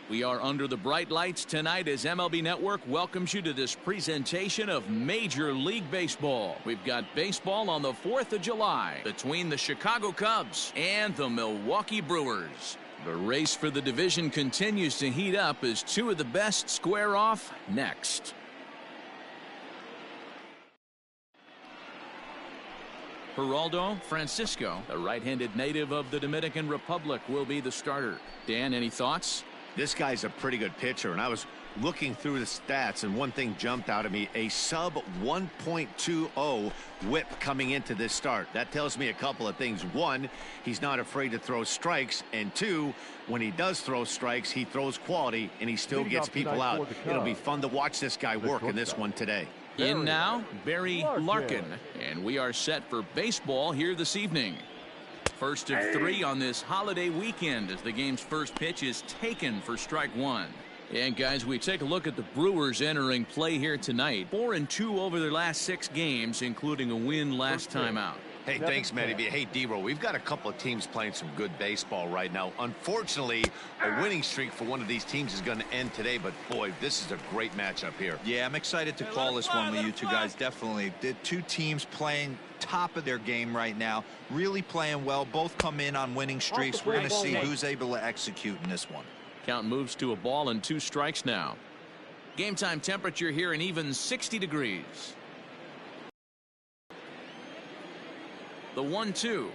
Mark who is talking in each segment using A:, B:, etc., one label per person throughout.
A: We are under the bright lights tonight as MLB Network welcomes you to this presentation of Major League Baseball. We've got baseball on the 4th of July between the Chicago Cubs and the Milwaukee Brewers. The race for the division continues to heat up as two of the best square off next. Geraldo Francisco, the right-handed native of the Dominican Republic, will be the starter. Dan, any thoughts?
B: This guy's a pretty good pitcher, and I was looking through the stats, and one thing jumped out at me: a sub 1.20 whip coming into this start. That tells me a couple of things. One, he's not afraid to throw strikes, and two, when he does throw strikes, he throws quality, and he still gets people out. It'll be fun to watch this guy work in this one today.
A: In now, Barry Larkin, and we are set for baseball here this evening. First of three on this holiday weekend as the game's first pitch is taken for strike one. And guys, we take a look at the Brewers entering play here tonight. 4-2 over their last 6 games, including a win last time out.
B: Hey, thanks, Matty. Hey, D-Roll, we've got a couple of teams playing some good baseball right now. Unfortunately, a winning streak for one of these teams is going to end today, but boy, this is a great matchup here.
C: Yeah, I'm excited to call this one with you two guys. Definitely. The two teams playing top of their game right now, really playing well. Both come in on winning streaks. We're going to see who's able to execute in this one.
A: Count moves to a ball and 2 strikes now. Game time temperature here an even 60 degrees. The 1-2.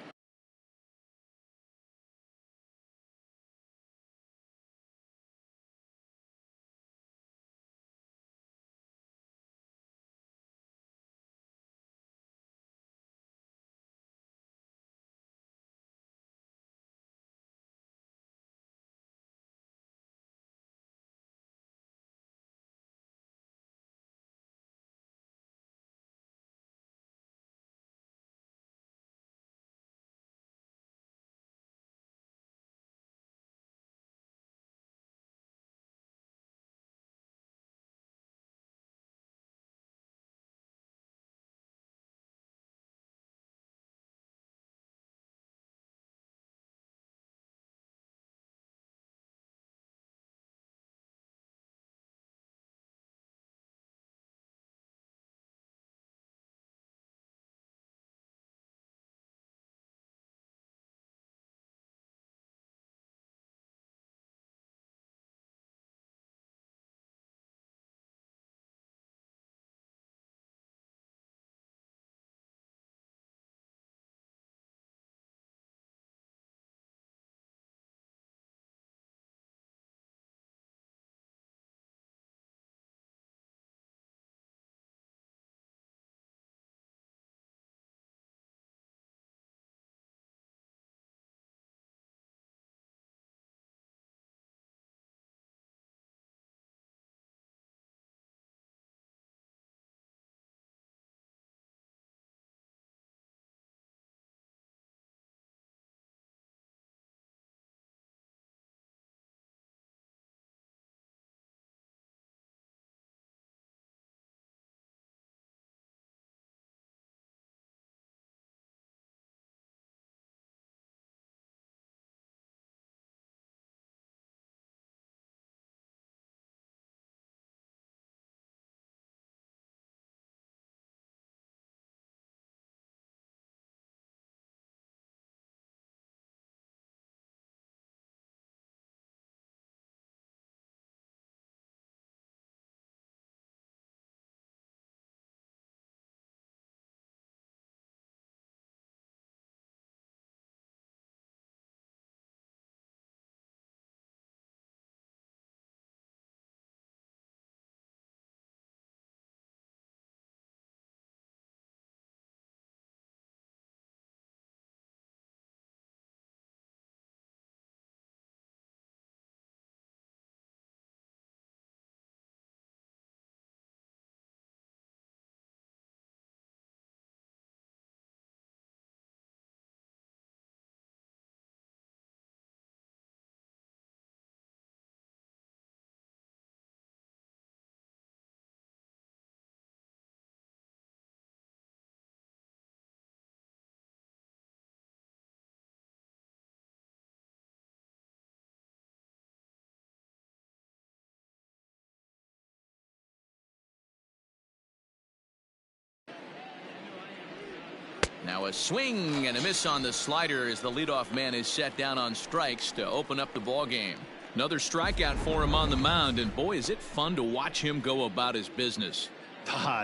A: Now a swing and a miss on the slider as the leadoff man is set down on strikes to open up the ball game. Another strikeout for him on the mound, and boy, is it fun to watch him go about his business.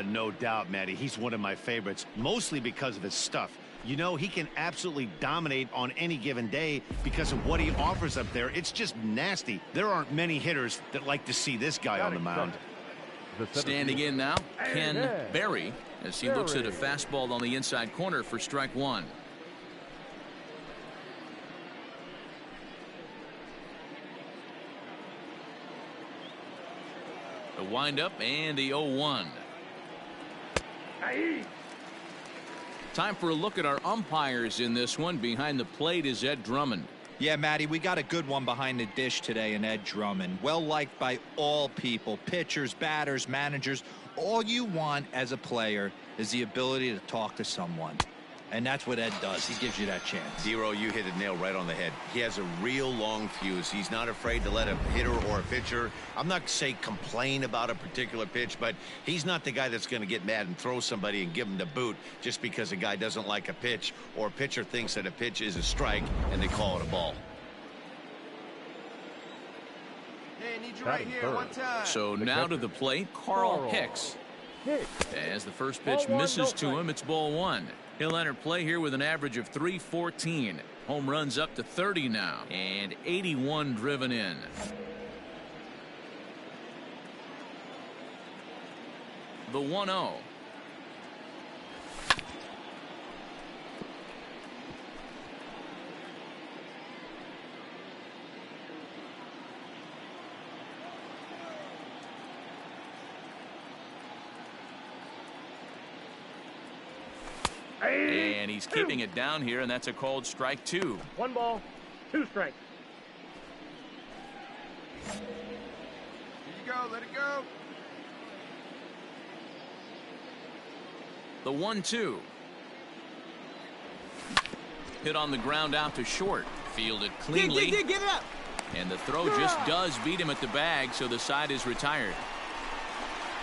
B: No doubt, Matty. He's one of my favorites, mostly because of his stuff. You know, he can absolutely dominate on any given day because of what he offers up there. It's just nasty. There aren't many hitters that like to see this guy on the mound.
A: Standing in now, Ken Berry, as he looks at a fastball on the inside corner for strike one. The windup and the 0-1. Time for a look at our umpires in this one. Behind the plate is Ed Drummond.
C: Yeah, Matty, we got a good one behind the dish today in Ed Drummond. Well liked by all people, pitchers, batters, managers. All you want as a player is the ability to talk to someone. And that's what Ed does. He gives you that chance.
B: Zero, you hit the nail right on the head. He has a real long fuse. He's not afraid to let a hitter or a pitcher, I'm not say complain about a particular pitch, but he's not the guy that's going to get mad and throw somebody and give him the boot just because a guy doesn't like a pitch or a pitcher thinks that a pitch is a strike and they call it a ball.
D: Hey, I need you right here, one time.
A: So now to the plate, Carl Hicks. As the first pitch misses to him, it's ball one. He'll enter play here with an average of .314. Home runs up to 30 now, and 81 driven in. The 1-0. And he's keeping it down here, and that's a called strike two.
E: 1 ball, 2 strikes.
D: Here you go, let it go.
A: The 1-2. Hit on the ground out to short. Fielded cleanly.
D: Get it up.
A: And the throw just does beat him at the bag, so the side is retired.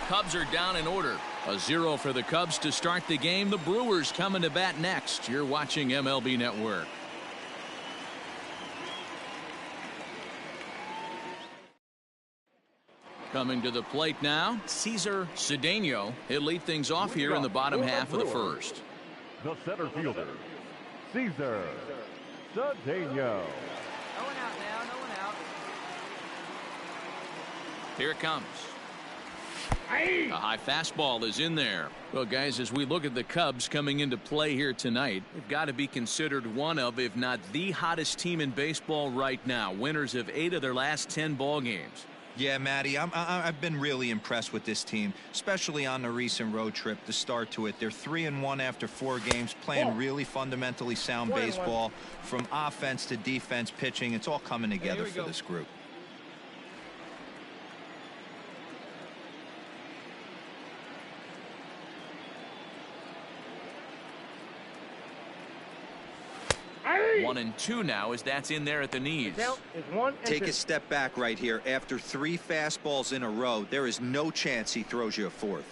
A: Cubs are down in order. A 0 for the Cubs to start the game. The Brewers coming to bat next. You're watching MLB Network. Coming to the plate now, Cesar Cedeno. He'll lead things off here in the bottom half of the first.
E: The center fielder, Cesar Cedeno.
D: No one out now, no one out.
A: Here it comes. A high fastball is in there. Well, guys, as we look at the Cubs coming into play here tonight, they've got to be considered one of, if not the hottest team in baseball right now. Winners of 8 of their last 10 ball games.
C: Yeah, Matty, I've been really impressed with this team, especially on the recent road trip to start to it. They're 3-1 after 4 games, playing really fundamentally sound baseball from offense to defense, pitching. It's all coming together for this group.
A: One and two now as that's in there at the knees.
C: Take a step back right here. After 3 fastballs in a row, there is no chance he throws you a 4th.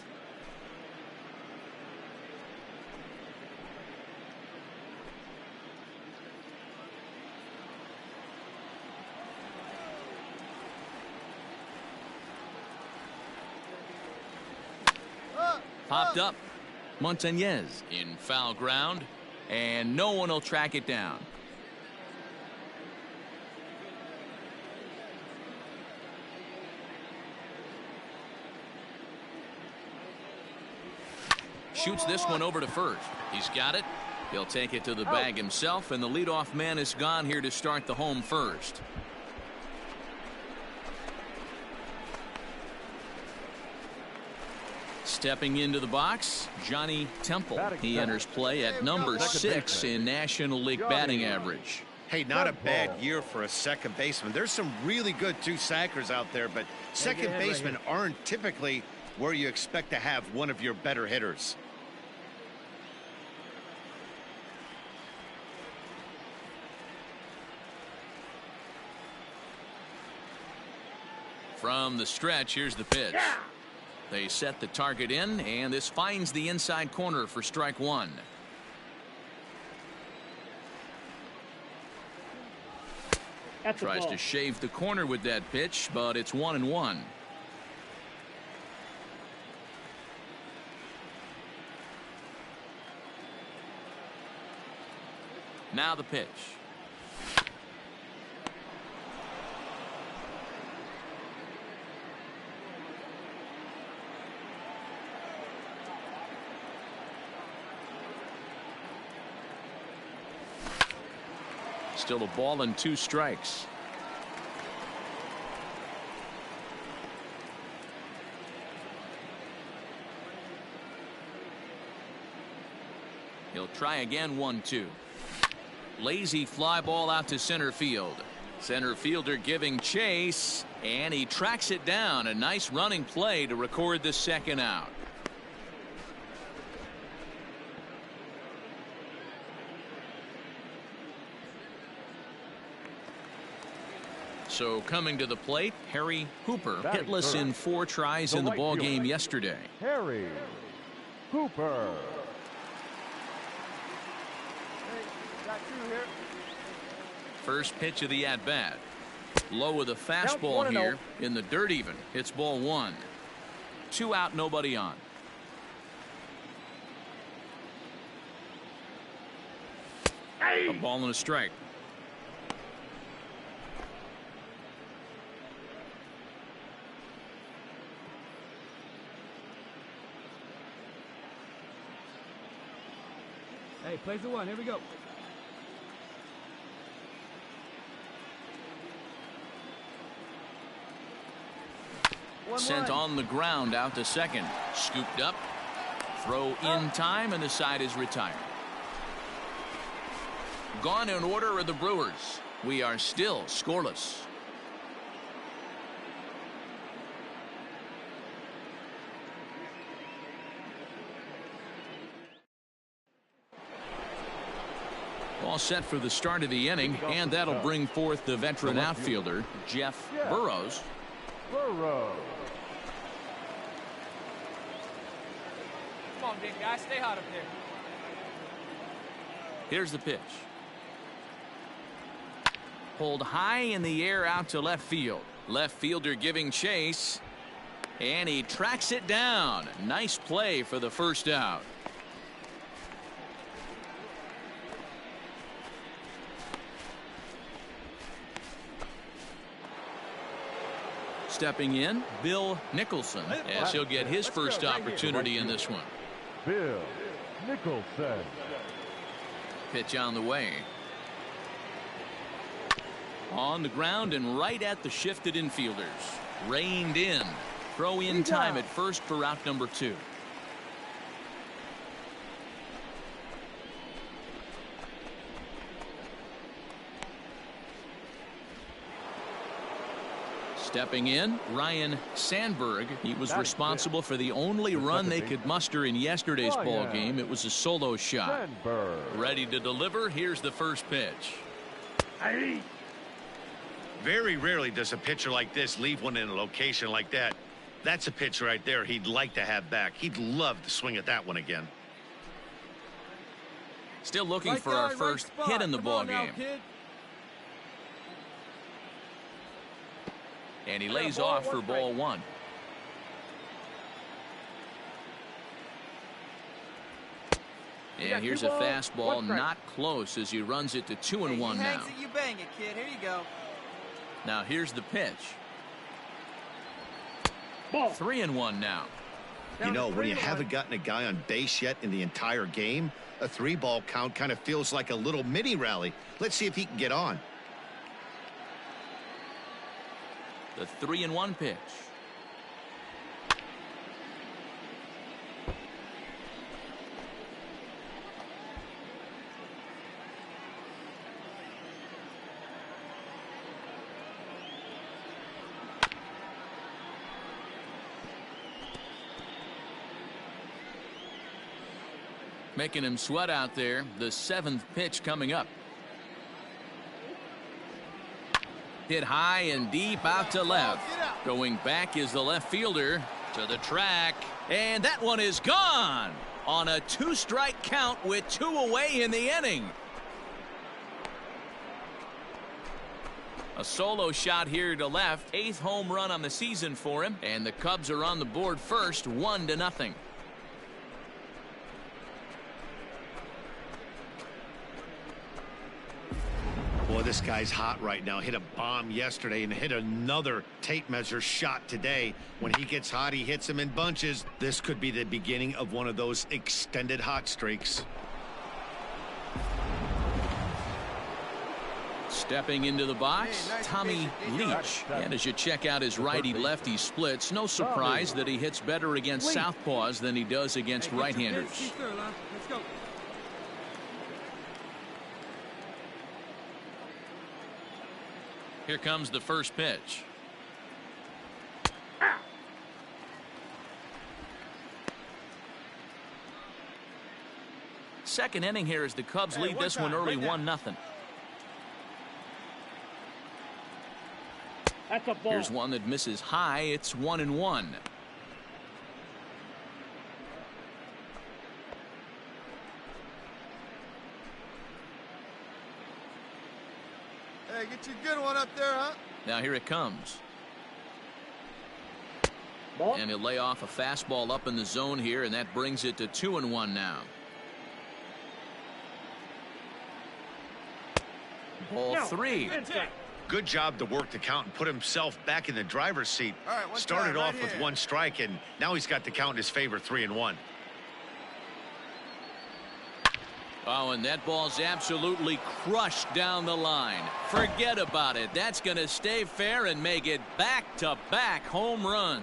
A: Popped up. Montañez in foul ground, and no one will track it down. Shoots this one over to first. He's got it. He'll take it to the bag himself, and the leadoff man is gone here to start the home first. Stepping into the box, Johnny Temple. He enters play at number 6 in National League batting average.
B: Hey, not a bad year for a second baseman. There's some really good two-sackers out there, but second basemen aren't typically where you expect to have one of your better hitters.
A: From the stretch, here's the pitch. They set the target in, and this finds the inside corner for strike one. Tries to shave the corner with that pitch, but it's 1-1. Now the pitch. Still a ball and 2 strikes. He'll try again. 1-2. Lazy fly ball out to center field. Center fielder giving chase, and he tracks it down. A nice running play to record the second out. So coming to the plate, Harry Hooper, hitless in 4 tries in the ball game yesterday.
E: Harry Hooper.
A: First pitch of the at-bat. Low with a fastball here in the dirt even. It's ball 1. 2 out, nobody on. A ball and a strike.
D: Hey, plays the 1. Here we go.
A: Sent on the ground out to second. Scooped up. Throw in time, and the side is retired. Gone in order are the Brewers. We are still scoreless. All set for the start of the inning, and that'll bring forth the veteran outfielder, Jeff Burrows.
E: Burrows.
D: Come on, big guy. Stay hot up there.
A: Here's the pitch. Pulled high in the air out to left field. Left fielder giving chase, and he tracks it down. Nice play for the first out. Stepping in, Bill Nicholson, as he'll get his first opportunity in this one.
E: Bill Nicholson.
A: Pitch on the way. On the ground and right at the shifted infielders. Reined in. Throw in time at first for route number 2. Stepping in, Ryan Sandberg. He was responsible for the only run they could muster in yesterday's ball game. It was a solo shot. Ready to deliver. Here's the first pitch.
B: Very rarely does a pitcher like this leave one in a location like that. That's a pitch right there he'd like to have back. He'd love to swing at that one again.
A: Still looking for our first hit in the ball game. And he lays off for ball 1. And here's a fastball not close as he runs it to 2-1 now.
D: You bang it, kid. Here you go.
A: Now here's the pitch. 3-1 now.
B: You know, when you haven't gotten a guy on base yet in the entire game, a 3-ball count kind of feels like a little mini rally. Let's see if he can get on.
A: The 3-1 pitch. Making him sweat out there. The 7th pitch coming up. Hit high and deep out to left. Going back is the left fielder to the track. And that one is gone on a 2-strike count with 2 away in the inning. A solo shot here to left. 8th home run on the season for him. And the Cubs are on the board first, 1-0.
B: Boy, this guy's hot right now. Hit a bomb yesterday and hit another tape measure shot today. When he gets hot, he hits them in bunches. This could be the beginning of one of those extended hot streaks.
A: Stepping into the box, Tommy Leach. And as you check out his righty-lefty splits, no surprise that he hits better against southpaws than he does against right-handers.
D: Let's go.
A: Here comes the first pitch. Second inning here as the Cubs lead this one early 1-0.
F: That's a ball.
A: Here's one that misses high. It's 1-1.
G: Hey, get you a good one up there, huh?
A: Now here it comes.
F: Ball.
A: And he'll lay off a fastball up in the zone here, and that brings it to 2-1 now. Ball 3.
B: Good job to work the count and put himself back in the driver's seat.
G: All right, one
B: Started
G: time, right
B: off with
G: here.
B: 1 strike, and now he's got the count in his favor, 3-1.
A: Oh, and that ball's absolutely crushed down the line. Forget about it. That's going to stay fair and make it back-to-back home runs.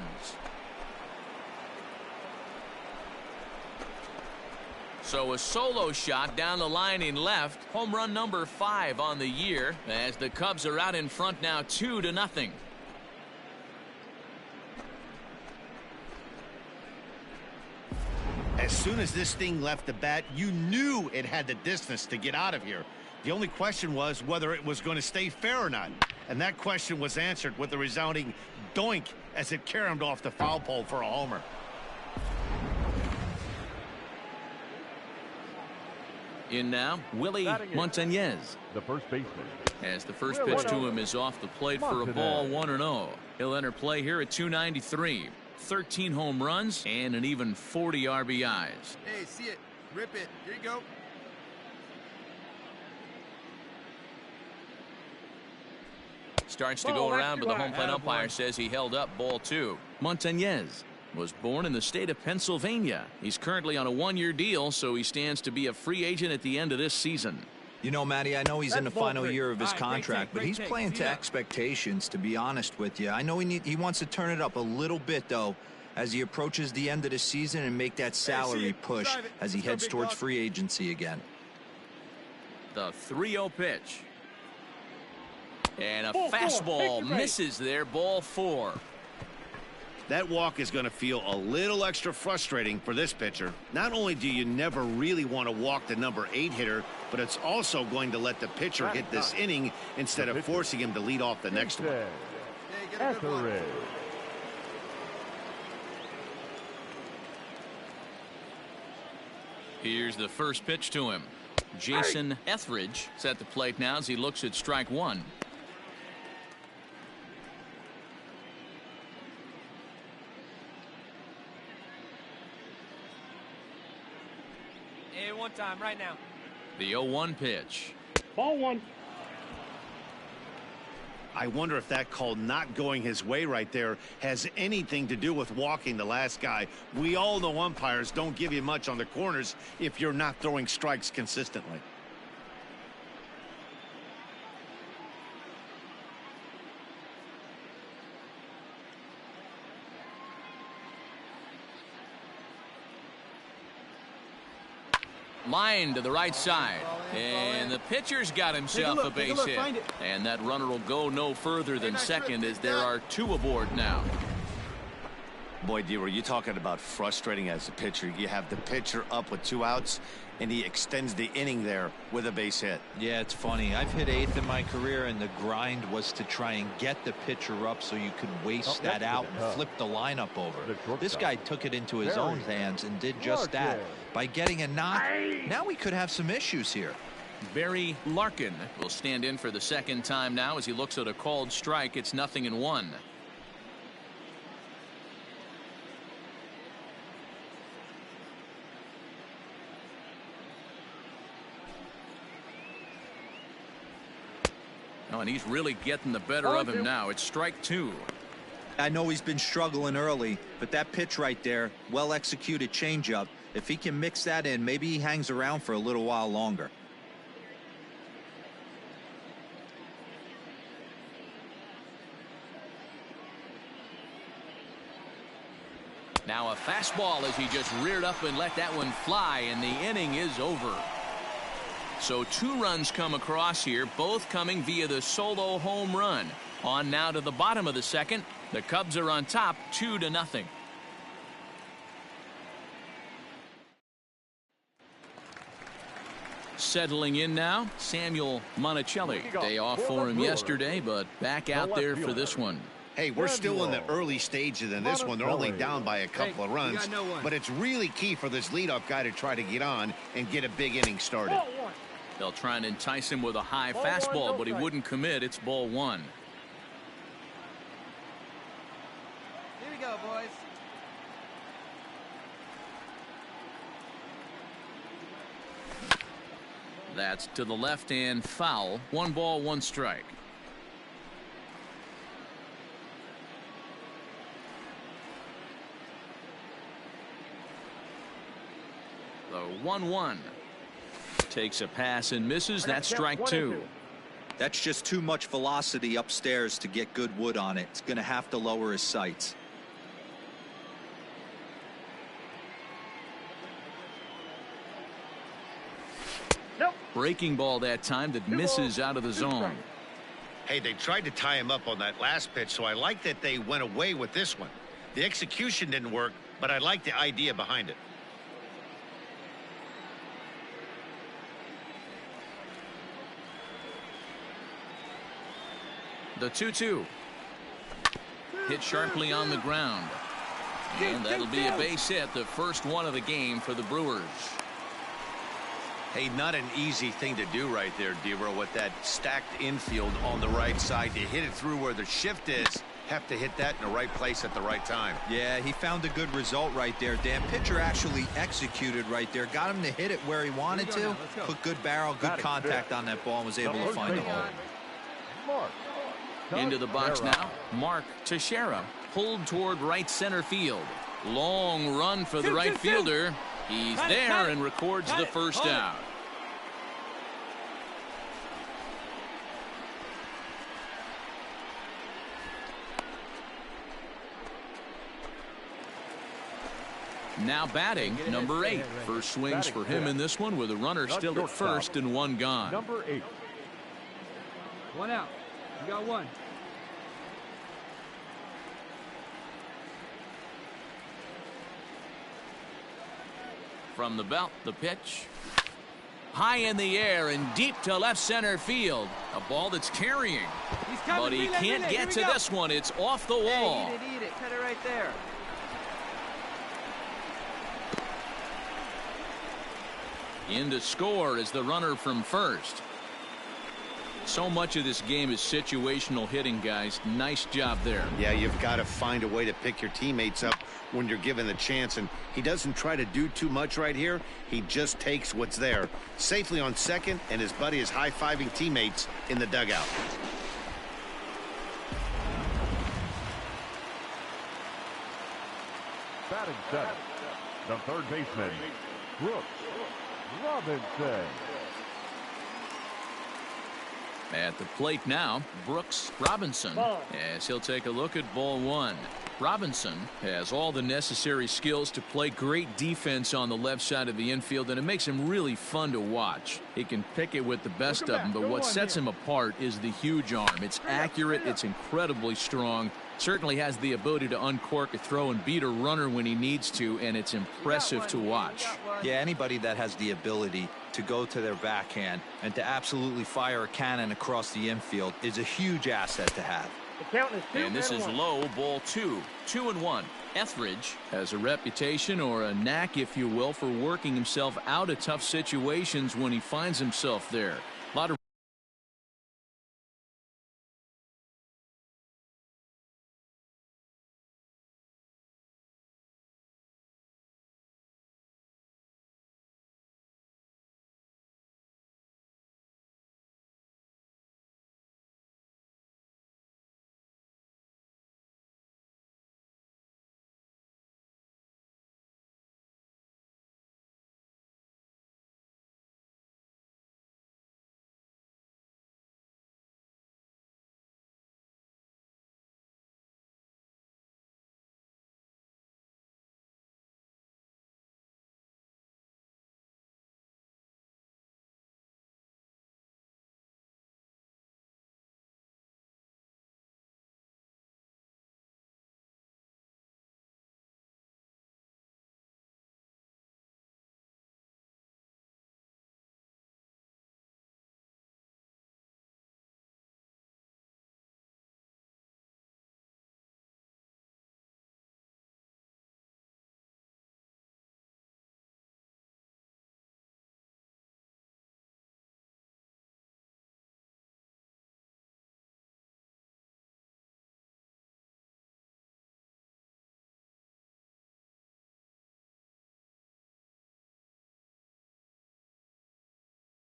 A: So a solo shot down the line in left. Home run number 5 on the year as the Cubs are out in front now 2-0.
B: As soon as this thing left the bat, you knew it had the distance to get out of here. The only question was whether it was going to stay fair or not. And that question was answered with a resounding doink as it caromed off the foul pole for a homer.
A: In now, Willie Montañez.
E: The first baseman.
A: As the first pitch to him is off the plate for a ball, 1-0. He'll enter play here at 293. 13 home runs and an even 40 RBIs.
G: Hey, see it. Rip it. Here you go.
A: Starts to go around, but the home plate umpire says he held up ball 2. Montañez was born in the state of Pennsylvania. He's currently on a 1-year deal, so he stands to be a free agent at the end of this season.
C: You know, Matty, I know he's in the final year of his
D: All right, great
C: contract,
D: take,
C: but
D: great
C: he's
D: take.
C: playing
D: See
C: to
D: ya.
C: expectations, to be honest with you. I know he wants to turn it up a little bit, though, as he approaches the end of the season and make that salary
G: it.
C: push
G: Drive it.
C: as he
G: Let's go,
C: heads
G: big
C: towards
G: dog.
C: free agency again.
A: The 3-0 pitch. And a
F: Ball 4.
A: fastball
F: Take it right.
A: misses there, ball 4.
B: That walk is going to feel a little extra frustrating for this pitcher. Not only do you never really want to walk the number 8 hitter, but it's also going to let the pitcher hit this inning instead of forcing him to lead off the next one.
G: Hey, get a good one.
E: Etheridge.
A: Here's the first pitch to him. Jason Etheridge is at the plate now as he looks at strike 1.
D: Hey, one time, right now.
A: The 0-1 pitch.
F: Ball 1.
B: I wonder if that call not going his way right there has anything to do with walking the last guy. We all know umpires don't give you much on the corners if you're not throwing strikes consistently.
A: Line to the right side. And the pitcher's got himself a base hit. And that runner will go no further than second as there are 2 aboard now.
B: Boy, D, were you talking about frustrating as a pitcher? You have the pitcher up with 2 outs, and he extends the inning there with a base hit.
C: Yeah, it's funny. I've hit 8th in my career, and the grind was to try and get the pitcher up so you could waste that out and flip the lineup over. This guy took it into his own hands and did just that. By getting a knock, now we could have some issues here.
A: Barry Larkin will stand in for the second time now as he looks at a called strike. It's 0-1. Oh, and he's really getting the better of him now. It's strike 2.
C: I know he's been struggling early, but that pitch right there, well executed changeup. If he can mix that in, maybe he hangs around for a little while longer.
A: Now a fastball as he just reared up and let that one fly, and the inning is over. So 2 runs come across here, both coming via the solo home run. On now to the bottom of the second. The Cubs are on top 2-0. Settling in now, Samuel Monticelli. Day off for him yesterday, but back out there for this one.
B: Hey, we're still in the early stages in this one. They're only down by a couple of runs, but it's really key for this leadoff guy to try to get on and get a big inning started.
A: They'll try and entice him with a high fastball, but he wouldn't commit. It's ball 1.
D: Here we go, boys.
A: That's to the left and foul. 1 ball, 1 strike. The 1-1. Takes a pass and misses. That's strike 2.
C: That's just too much velocity upstairs to get good wood on it. It's going to have to lower his sights.
A: Breaking ball that time that misses out of the zone.
B: Hey, they tried to tie him up on that last pitch, so I like that they went away with this one. The execution didn't work, but I like the idea behind it.
A: The 2-2. Hit sharply on the ground. And that'll be a base hit, the first one of the game for the Brewers.
B: Hey, not an easy thing to do right there, Dero, with that stacked infield on the right side. To hit it through where the shift is, have to hit that in the right place at the right time.
C: Yeah, he found a good result right there, Dan. Pitcher actually executed right there. Got him to hit it where he wanted to. Put good barrel, good contact on that ball, and was able to find the hole.
A: Into the box now. Mark Teixeira pulled toward right center field. Long run for the right fielder. He's there and records the first out. Now batting, number 8. First swings for him in this one with a runner still at first and 1 gone.
E: Number 8.
D: 1 out. You got 1.
A: From the belt, the pitch. High in the air and deep to left center field. A ball that's carrying. But he can't get to this one. It's off the wall.
D: Hey, eat it. Cut it right there.
A: In to score is the runner from first. So much of this game is situational hitting, guys. Nice job there.
B: Yeah, you've got to find a way to pick your teammates up when you're given the chance, and he doesn't try to do too much right here. He just takes what's there. Safely on second, and his buddy is high-fiving teammates in the dugout.
E: Batting 7. The third baseman, Brooks Robinson.
A: At the plate now, Brooks Robinson, as he'll take a look at ball 1. Robinson has all the necessary skills to play great defense on the left side of the infield, and it makes him really fun to watch. He can pick it with the best of them, but what sets him apart is the huge arm. It's accurate, it's incredibly strong, certainly has the ability to uncork a throw and beat a runner when he needs to, and it's impressive to watch.
C: Yeah, anybody that has the ability to go to their backhand and to absolutely fire a cannon across the infield is a huge asset to have.
A: And this is low, ball 2. 2-1. Etheridge has a reputation, or a knack, if you will, for working himself out of tough situations when he finds himself there. A lot of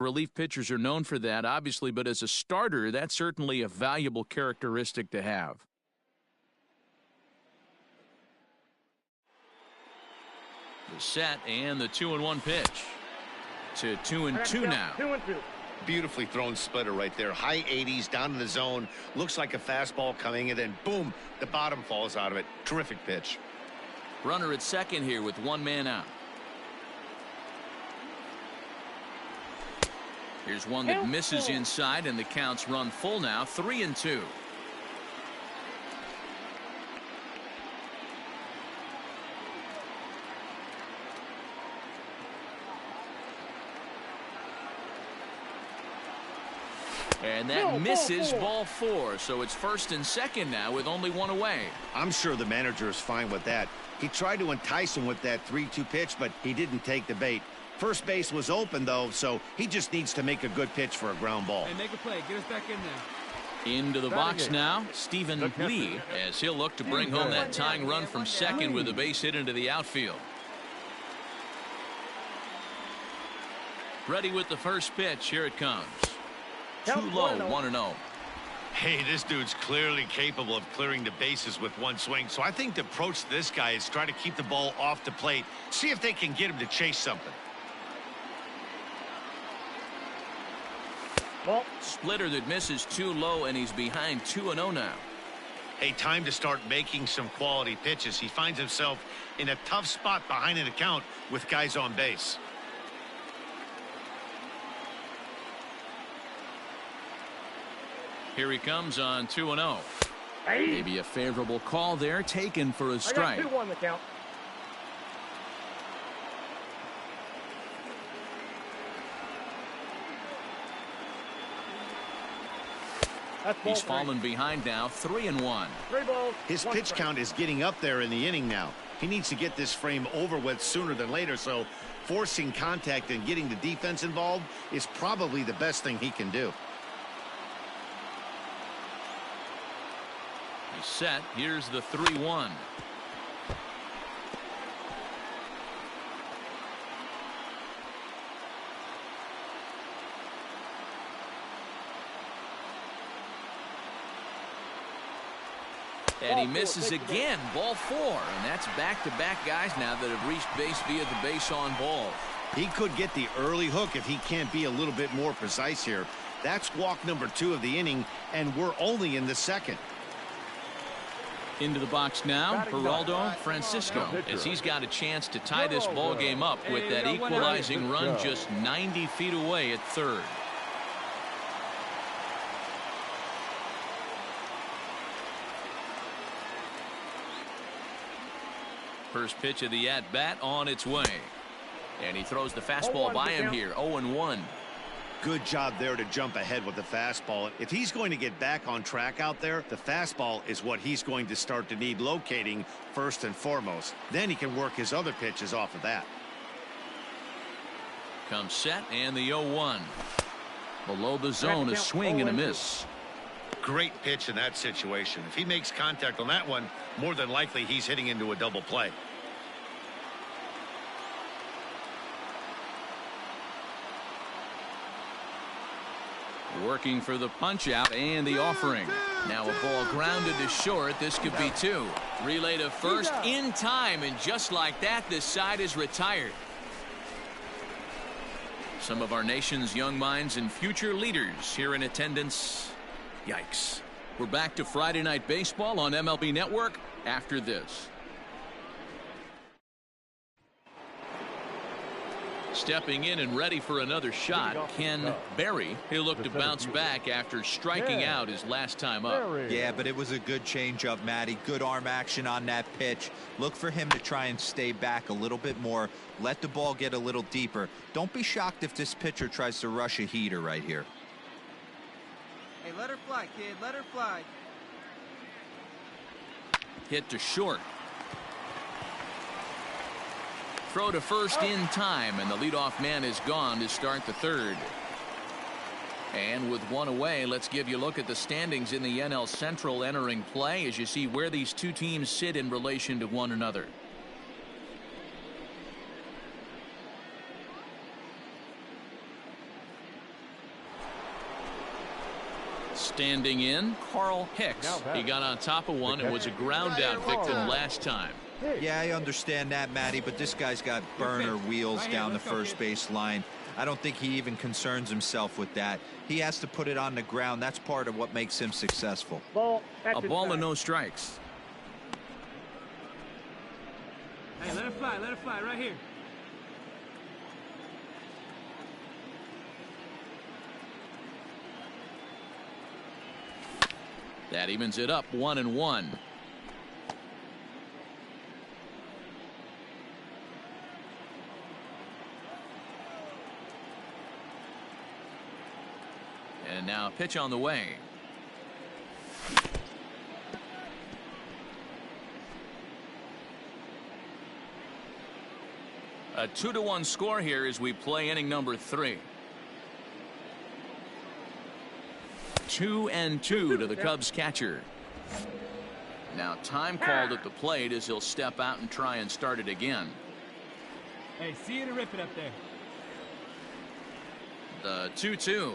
A: relief pitchers are known for that, obviously, but as a starter, that's certainly a valuable characteristic to have. The set and the 2-1 pitch to 2-2 now.
F: 2-2.
B: Beautifully thrown splitter right there. High 80s down in the zone. Looks like a fastball coming, and then boom, the bottom falls out of it. Terrific pitch.
A: Runner at second here with one man out. Here's one that misses inside, and the count's run full now. 3-2. And that misses, ball 4. So it's first and second now with only one away.
B: I'm sure the manager is fine with that. He tried to entice him with that 3-2 pitch, but he didn't take the bait. First base was open, though, so he just needs to make a good pitch for a ground ball.
D: Hey, make a play. Get us back in there.
A: Into the box now, Stephen Lee, as he'll look to bring home that tying run from second with a base hit into the outfield. Ready with the first pitch. Here it comes. Too low, 1-0.
B: Hey, this dude's clearly capable of clearing the bases with one swing. So I think the approach to this guy is try to keep the ball off the plate. See if they can get him to chase something.
A: Splitter that misses too low, and he's behind 2-0 now.
B: Hey, time to start making some quality pitches. He finds himself in a tough spot behind an account with guys on base.
A: Here he comes on 2-0. Maybe a favorable call there, taken for a strike.
F: I got 2-1 the count.
B: He's fallen behind now, 3-1. His pitch count is getting up there in the inning now. He needs to get this frame over with sooner than later, so forcing contact and getting the defense involved is probably the best thing he can do.
A: He's set. Here's the 3-1. And he misses again. Ball 4. And that's back-to-back guys now that have reached base via the base on ball.
B: He could get the early hook if he can't be a little bit more precise here. That's walk number 2 of the inning, and we're only in the second.
A: Into the box now, Geraldo Francisco, as he's got a chance to tie this ball game up with that equalizing run just 90 feet away at third. First pitch of the at-bat on its way. And he throws the fastball by him here, 0-1.
B: Good job there to jump ahead with the fastball. If he's going to get back on track out there, the fastball is what he's going to start to need locating first and foremost. Then he can work his other pitches off of that.
A: Comes set and the 0-1. Below the zone, a swing and a miss.
B: Great pitch in that situation. If he makes contact on that one, more than likely he's hitting into a double play.
A: Working for the punch out and the offering. Now a ball grounded to short. This could be two. Relay to first in time, and just like that, this side is retired. Some of our nation's young minds and future leaders here in attendance. Yikes. We're back to Friday Night Baseball on MLB Network after this. Stepping in and ready for another shot, Ken Berry. He'll look to bounce back after striking out his last time up.
C: Yeah, but it was a good changeup, Matty. Good arm action on that pitch. Look for him to try and stay back a little bit more. Let the ball get a little deeper. Don't be shocked if this pitcher tries to rush a heater right here.
F: Hey, let her fly, kid. Let her fly.
A: Hit to short. Throw to first in time, and the leadoff man is gone to start the third. And with one away, let's give you a look at the standings in the NL Central entering play as you see where these two teams sit in relation to one another. Standing in, Carl Hicks. He got on top of one and was a ground out victim last time.
C: Yeah, I understand that, Matty, but this guy's got burner wheels down the first base line. I don't think he even concerns himself with that. He has to put it on the ground. That's part of what makes him successful.
A: A ball and no strikes.
D: Hey, let it fly right here.
A: That evens it up 1-1. And now pitch on the way. A 2-1 score here as we play inning number 3. 2-2 to the Cubs catcher. Now time called at the plate as he'll step out and try and start it again.
D: Hey, see you to rip it up there.
A: The 2-2.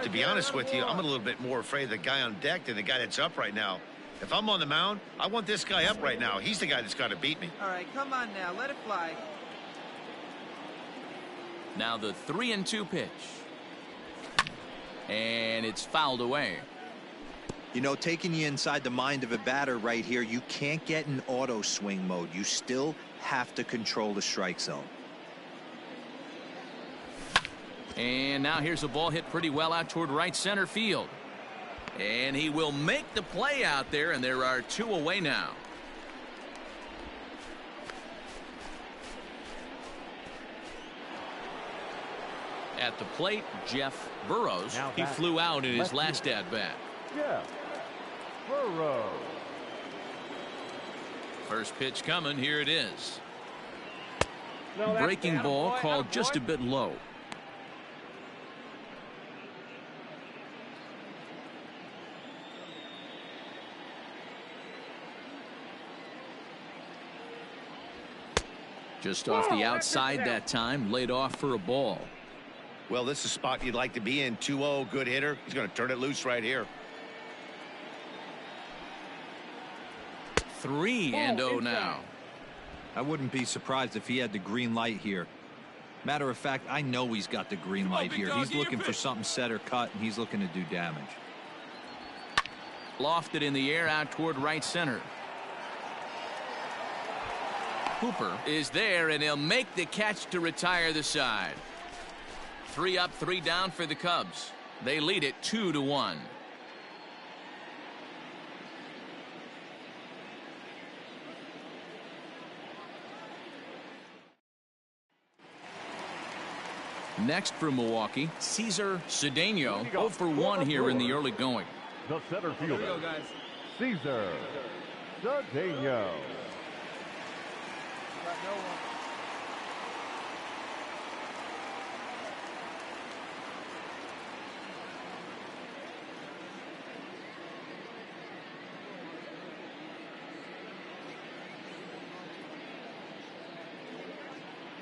B: To be honest with you, I'm a little bit more afraid of the guy on deck than the guy that's up right now. If I'm on the mound, I want this guy up right now. He's the guy that's got to beat me.
F: All right, come on now. Let it fly.
A: Now the 3-2 pitch. And it's fouled away.
C: You know, taking you inside the mind of a batter right here, you can't get in auto swing mode. You still have to control the strike zone.
A: And now here's a ball hit pretty well out toward right center field. And he will make the play out there, and there are 2 away now. At the plate, Jeff Burrows. He flew out in his last at-bat.
E: Jeff Burrows.
A: First pitch coming. Here it is. Breaking ball called just a bit low. Just off the outside that time, laid off for a ball.
B: Well, this is a spot you'd like to be in. 2-0, good hitter. He's going to turn it loose right here.
A: 3-0 now.
C: I wouldn't be surprised if he had the green light here. Matter of fact, I know he's got the green light here. He's looking for something set or cut, and he's looking to do damage.
A: Lofted in the air out toward right center. Hooper is there, and he'll make the catch to retire the side. 3 up, 3 down for the Cubs. They lead it 2-1. Next for Milwaukee, Cesar Cedeno, 0 for 1 here in the early going.
E: The center fielder,
D: Here we go, guys.
E: Cesar Cedeno.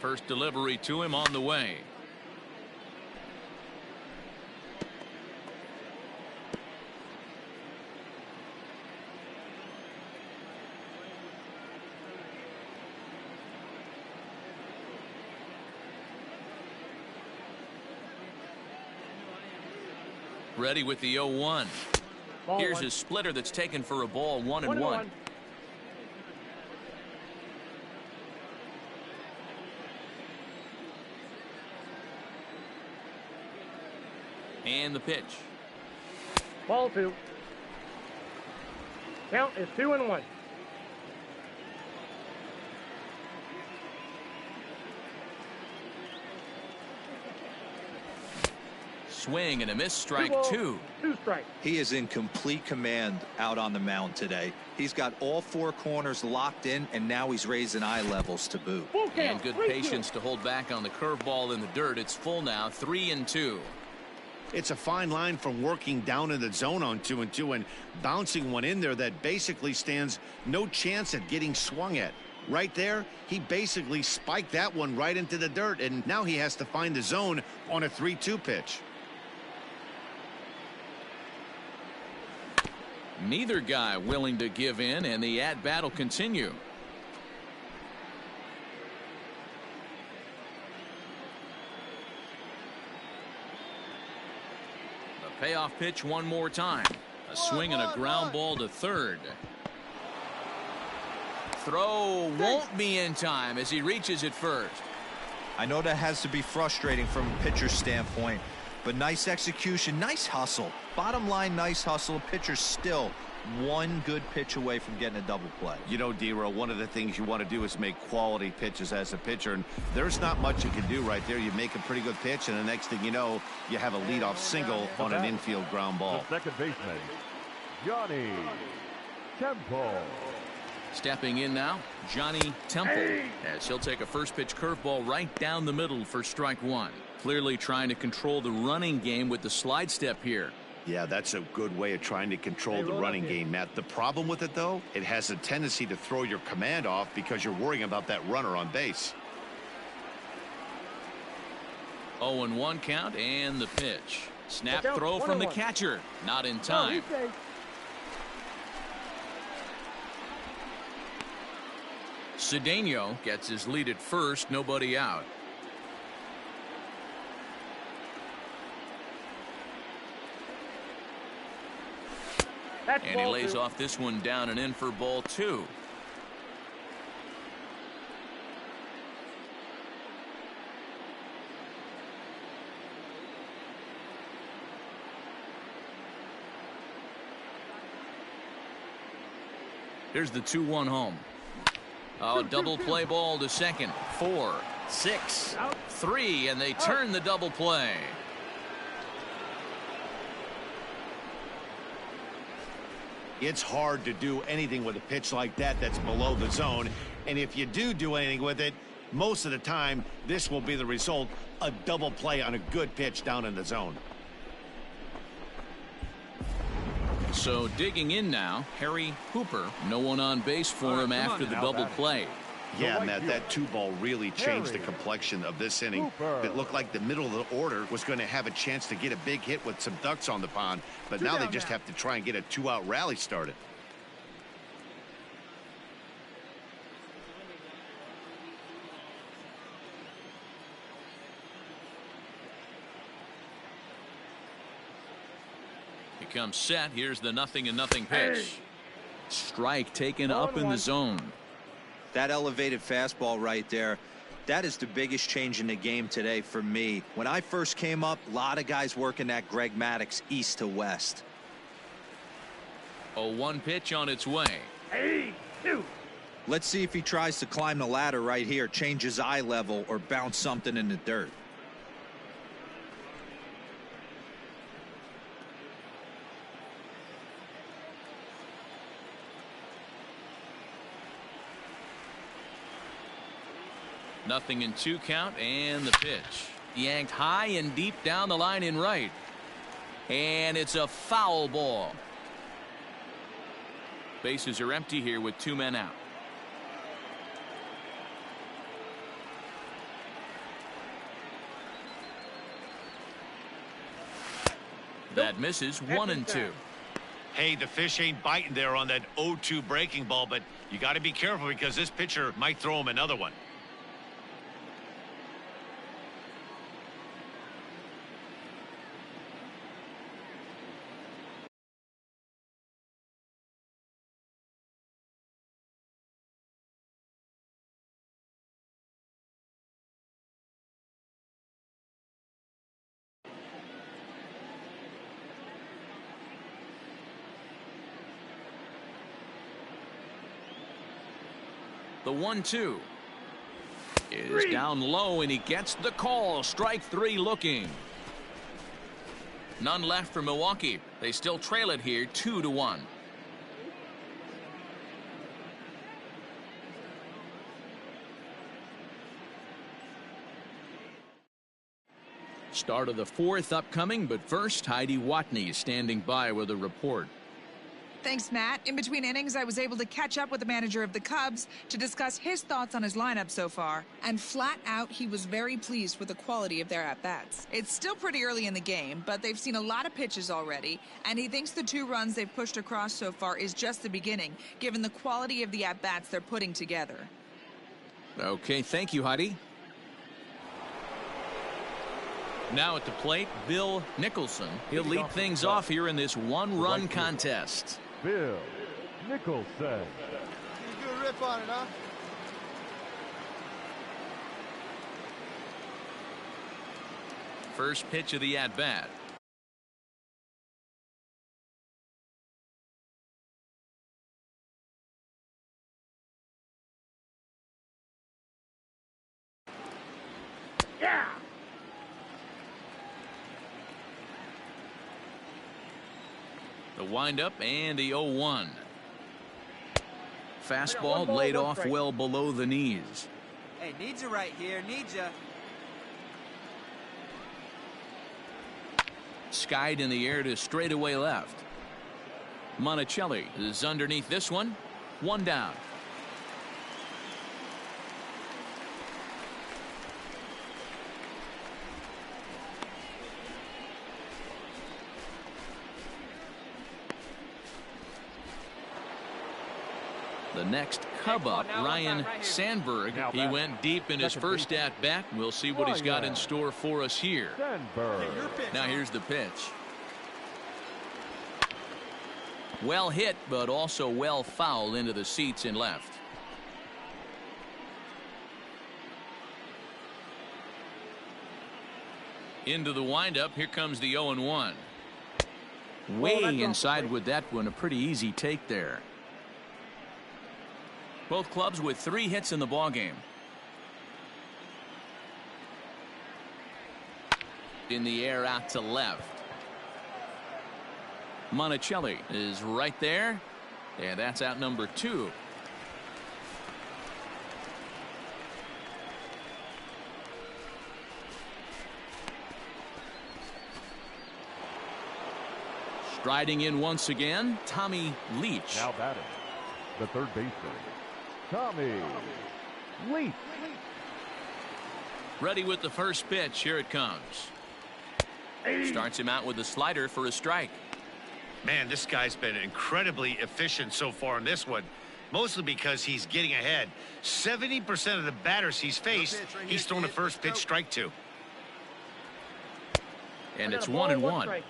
A: First delivery to him on the way. Ready with the 0-1. Here's his splitter that's taken for a ball, 1-1. And the pitch.
H: Ball 2. Count is 2-1.
A: Swing and a miss, strike 2.
H: 2 strikes.
C: He is in complete command out on the mound today. He's got all 4 corners locked in, and now he's raising eye levels to boot.
A: And good patience to hold back on the curveball in the dirt. It's full now, 3-2.
B: It's a fine line from working down in the zone on 2-2 and bouncing one in there that basically stands no chance at getting swung at. Right there, he basically spiked that one right into the dirt, and now he has to find the zone on a 3-2 pitch.
A: Neither guy willing to give in, and the at-bat will continue. The payoff pitch one more time. A swing and a ground ball to third. Throw won't be in time as he reaches it first.
C: I know that has to be frustrating from a pitcher's standpoint, but nice execution, nice hustle. Bottom line, nice hustle. Pitcher's still one good pitch away from getting a double play.
B: You know, D-Row, one of the things you want to do is make quality pitches as a pitcher, and there's not much you can do right there. You make a pretty good pitch, and the next thing you know, you have a leadoff single on an infield ground ball.
E: The second baseman, Johnny Temple.
A: Stepping in now, Johnny Temple, as he'll take a first pitch curveball right down the middle for strike 1. Clearly trying to control the running game with the slide step here.
B: Yeah, that's a good way of trying to control the running game, Matt. The problem with it, though, it has a tendency to throw your command off because you're worrying about that runner on base.
A: 0-1 count, and the pitch. Snap throw from the catcher. Not in time. Cedeno gets his lead at first, nobody out. And he lays off this one down and in for ball 2. Here's the 2-1 home. Oh, double play ball to second. 4, 6, 3, and they turn the double play.
B: It's hard to do anything with a pitch like that that's below the zone. And if you do anything with it, most of the time, this will be the result, a double play on a good pitch down in the zone.
A: So digging in now, Harry Hooper. No one on base for him after the double play.
B: Yeah, Matt, that 2-ball really changed the complexion of this inning. It looked like the middle of the order was going to have a chance to get a big hit with some ducks on the pond, but now they just have to try and get a 2-out rally started.
A: He comes set. Here's the 0-0 pitch. Strike taken up in the zone.
C: That elevated fastball right there, that is the biggest change in the game today for me. When I first came up, a lot of guys working that Greg Maddux east to west.
A: 0-1 pitch on its way.
H: Hey, two.
C: Let's see if he tries to climb the ladder right here, change his eye level, or bounce something in the dirt.
A: Nothing in 2 count, and the pitch yanked high and deep down the line in right, and it's a foul ball. Bases are empty here with 2 men out. That misses. 1-2.
B: Hey, the fish ain't biting there on that 0-2 breaking ball, but you got to be careful because this pitcher might throw him another one.
A: The 1-2 is down low, and he gets the call. Strike 3 looking. None left for Milwaukee. They still trail it here 2-1. Start of the 4th upcoming, but first, Heidi Watney is standing by with a report.
I: Thanks, Matt. In between innings, I was able to catch up with the manager of the Cubs to discuss his thoughts on his lineup so far. And flat out, he was very pleased with the quality of their at-bats. It's still pretty early in the game, but they've seen a lot of pitches already, and he thinks the 2 runs they've pushed across so far is just the beginning, given the quality of the at-bats they're putting together.
A: Okay, thank you, Heidi. Now at the plate, Bill Nicholson. He'll lead things off here in this 1-run contest.
E: Bill Nicholson.
G: You do a rip on it, huh?
A: First pitch of the at-bat.
H: Yeah.
A: The windup and the 0-1. Fastball laid off well below the knees.
F: Hey, needs you right here. Needs you.
A: Skied in the air to straightaway left. Monticelli is underneath this one. 1 down. The next Cub up, Ryan Sandberg. He went deep in his first at-bat. We'll see what he's got in store for us here. Now here's the pitch. Well hit, but also well fouled into the seats in left. Into the windup. Here comes the 0-1. Way inside with that one. A pretty easy take there. Both clubs with 3 hits in the ballgame. In the air out to left. Monticelli is right there, and that's out number 2. Striding in once again, Tommy Leach.
E: Now batting, the third baseman, Tommy Leach.
A: Ready with the first pitch. Here it comes. Starts him out with a slider for a strike.
B: Man, this guy's been incredibly efficient so far in this one, mostly because he's getting ahead. 70% of the batters he's faced, he's thrown the first pitch strike to.
A: And it's 1-1.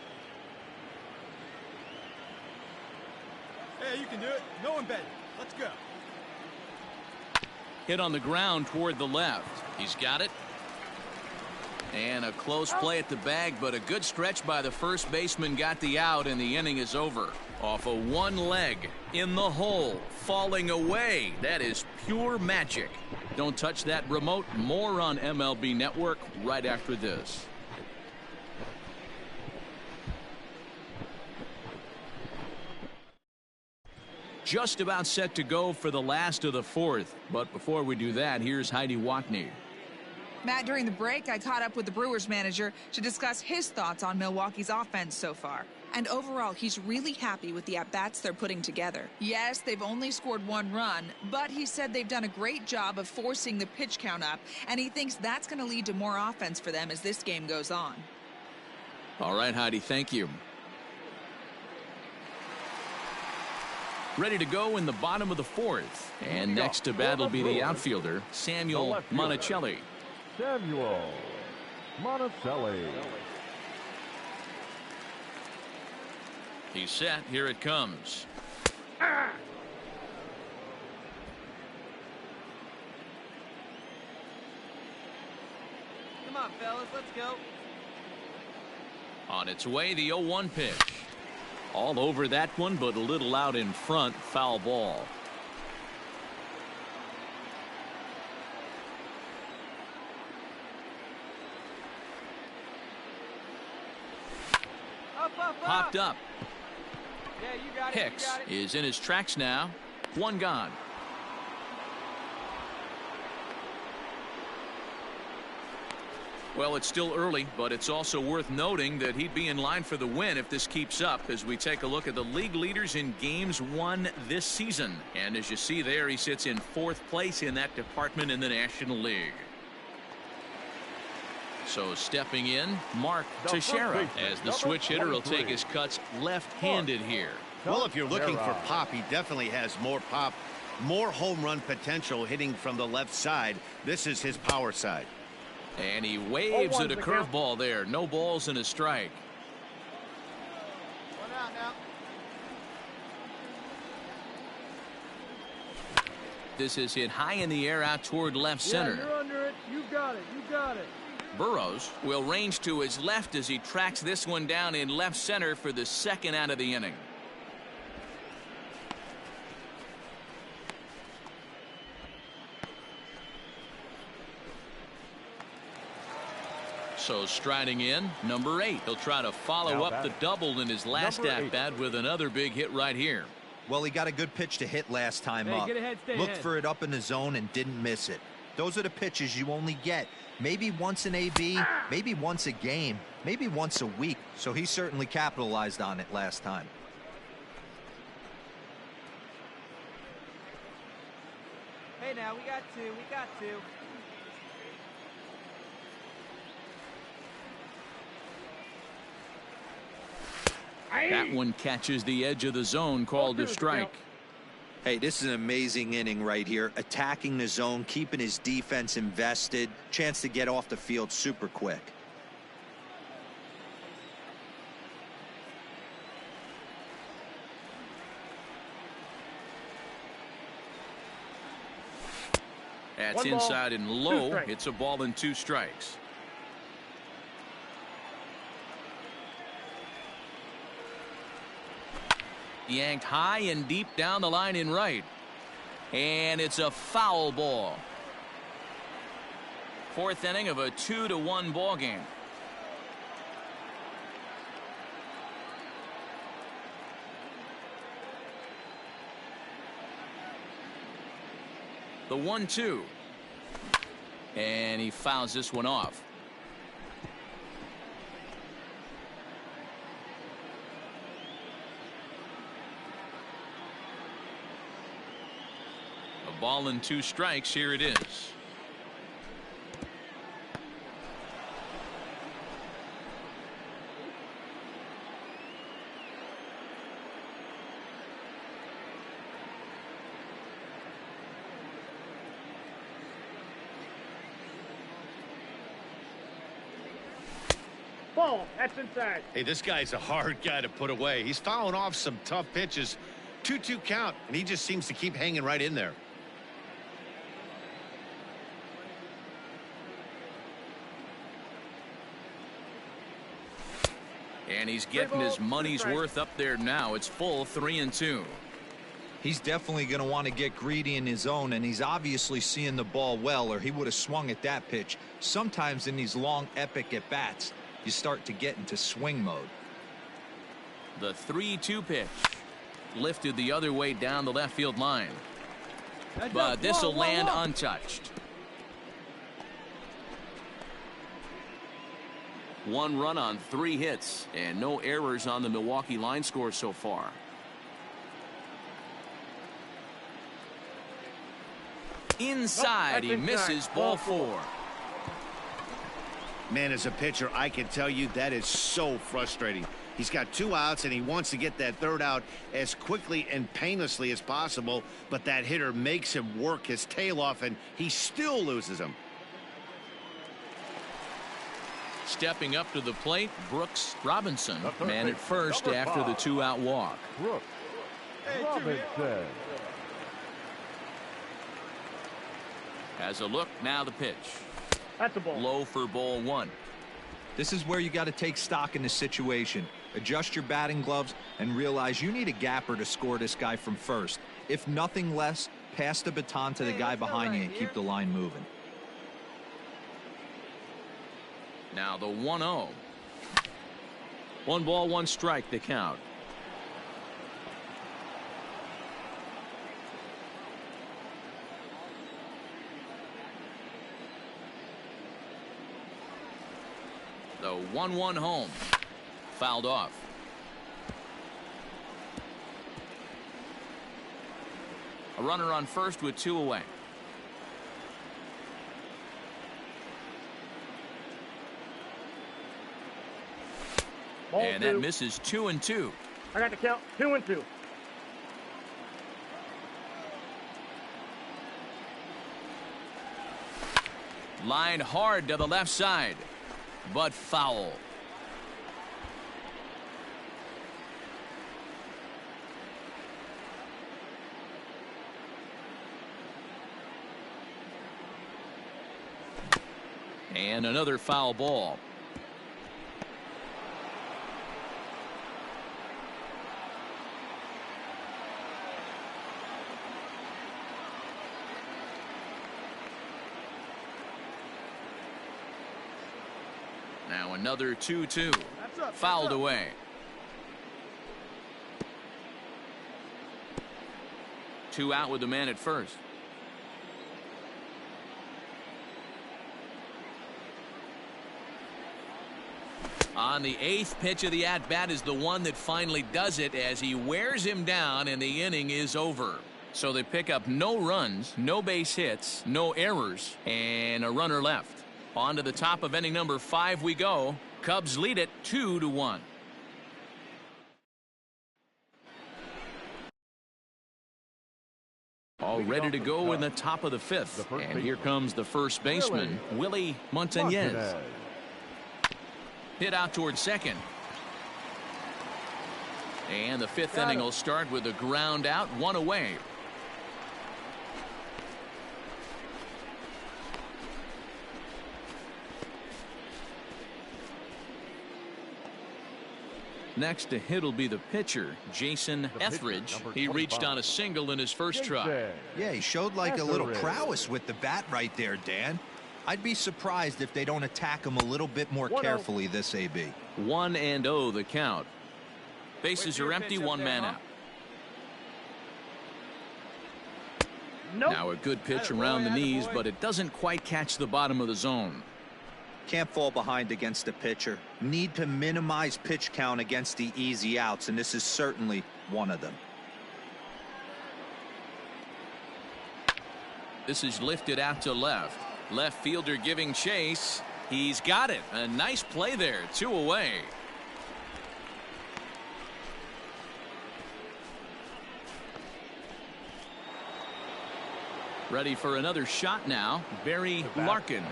G: Hey, you can do it. No one bet. Let's go.
A: Hit on the ground toward the left. He's got it. And a close play at the bag, but a good stretch by the first baseman got the out, and the inning is over. Off of one leg, in the hole, falling away. That is pure magic. Don't touch that remote. More on MLB Network right after this. Just about set to go for the last of the fourth. But before we do that, here's Heidi Watney.
I: Matt, during the break, I caught up with the Brewers manager to discuss his thoughts on Milwaukee's offense so far. And overall, he's really happy with the at-bats they're putting together. Yes, they've only scored one run, but he said they've done a great job of forcing the pitch count up, and he thinks that's going to lead to more offense for them as this game goes on.
A: All right, Heidi, thank you. Ready to go in the bottom of the fourth. And next to bat will be the outfielder, Samuel Monticelli.
E: Samuel Monticelli.
A: He's set. Here it comes.
F: Come on, fellas, let's go.
A: On its way, the 0-1 pitch. All over that one, but a little out in front. Foul ball. Popped up.
F: Yeah, you got it.
A: Hicks is in his tracks now. One gone. Well, it's still early, but it's also worth noting that he'd be in line for the win if this keeps up as we take a look at the league leaders in games won this season. And as you see there, he sits in fourth place in that department in the National League. So stepping in, Mark Teixeira, as the switch hitter will take his cuts left-handed here.
B: Well, if you're looking for pop, he definitely has more pop, more home run potential hitting from the left side. This is his power side.
A: And he waves at a curveball there. No balls and a strike.
G: One out now.
A: This is hit high in the air out toward left center.
D: Yeah, you're under it. You got it. You got it.
A: Burrows will range to his left as he tracks this one down in left center for the second out of the inning. So striding in, number 8. He'll try to follow up the double in his last at-bat with another big hit right here.
C: Well, he got a good pitch to hit last time up.
D: Get ahead, stay
C: Looked
D: ahead.
C: for it up in the zone and didn't miss it. Those are the pitches you only get maybe once in AB, maybe once a game, maybe once a week. So he certainly capitalized on it last time.
F: Hey, now, we got two. We got two.
A: That one catches the edge of the zone, called a strike.
C: Hey, this is an amazing inning right here. Attacking the zone, keeping his defense invested. Chance to get off the field super quick.
A: That's inside and low. It's a ball and 2 strikes. Yanked high and deep down the line in right. And it's a foul ball. Fourth inning of a 2-1 ball game. The 1-2. And he fouls this one off. A ball and 2 strikes. Here it is.
H: Ball. That's inside.
B: Hey, this guy's a hard guy to put away. He's fouling off some tough pitches. 2-2 count, and he just seems to keep hanging right in there.
A: And he's getting his money's worth up there now. It's full 3-2.
C: He's definitely going to want to get greedy in his zone, and he's obviously seeing the ball well, or he would have swung at that pitch. Sometimes in these long, epic at-bats, you start to get into swing mode.
A: The 3-2 pitch. Lifted the other way down the left field line. But this will land untouched. 1 run on 3 hits, and no errors on the Milwaukee line score so far. Inside, he misses, ball 4.
B: Man, as a pitcher, I can tell you that is so frustrating. He's got 2 outs, and he wants to get that 3rd out as quickly and painlessly as possible, but that hitter makes him work his tail off, and he still loses him.
A: Stepping up to the plate, Brooks Robinson, man at first after the 2-out walk.
E: Brooks Robinson.
A: Has a look, now the pitch.
H: That's a ball.
A: Low for ball 1.
C: This is where you got to take stock in the situation. Adjust your batting gloves and realize you need a gapper to score this guy from first. If nothing less, pass the baton to the guy behind you and keep the line moving.
A: Now the 1-0. 1 ball, 1 strike, the count. The 1-1 home. Fouled off. A runner on first with 2 away. And that misses 2-2.
H: I got the count. 2-2.
A: Line hard to the left side, but foul. And another foul ball. Now another 2-2. Fouled away. Two out with the man at first. On the 8th pitch of the at-bat is the one that finally does it as he wears him down and the inning is over. So they pick up no runs, no base hits, no errors, and a runner left. On to the top of inning number 5 we go. Cubs lead it 2-1. All ready to go in the top of the 5th. And here comes the first baseman, Willie Montañez. Hit out towards second. And the 5th inning will start with a ground out, 1 away. Next to hit will be the pitcher, Jason Etheridge. He reached on a single in his first try.
C: Yeah, he showed like a little prowess with the bat right there, Dan. I'd be surprised if they don't attack him a little bit more carefully this AB.
A: 1-0 the count. Bases are empty, 1 man out. Now a good pitch around the knees, but it doesn't quite catch the bottom of the zone.
C: Can't fall behind against the pitcher. Need to minimize pitch count against the easy outs, and this is certainly one of them.
A: This is lifted out to left. Left fielder giving chase. He's got it. A nice play there. 2 away. Ready for another shot now. Barry Larkin.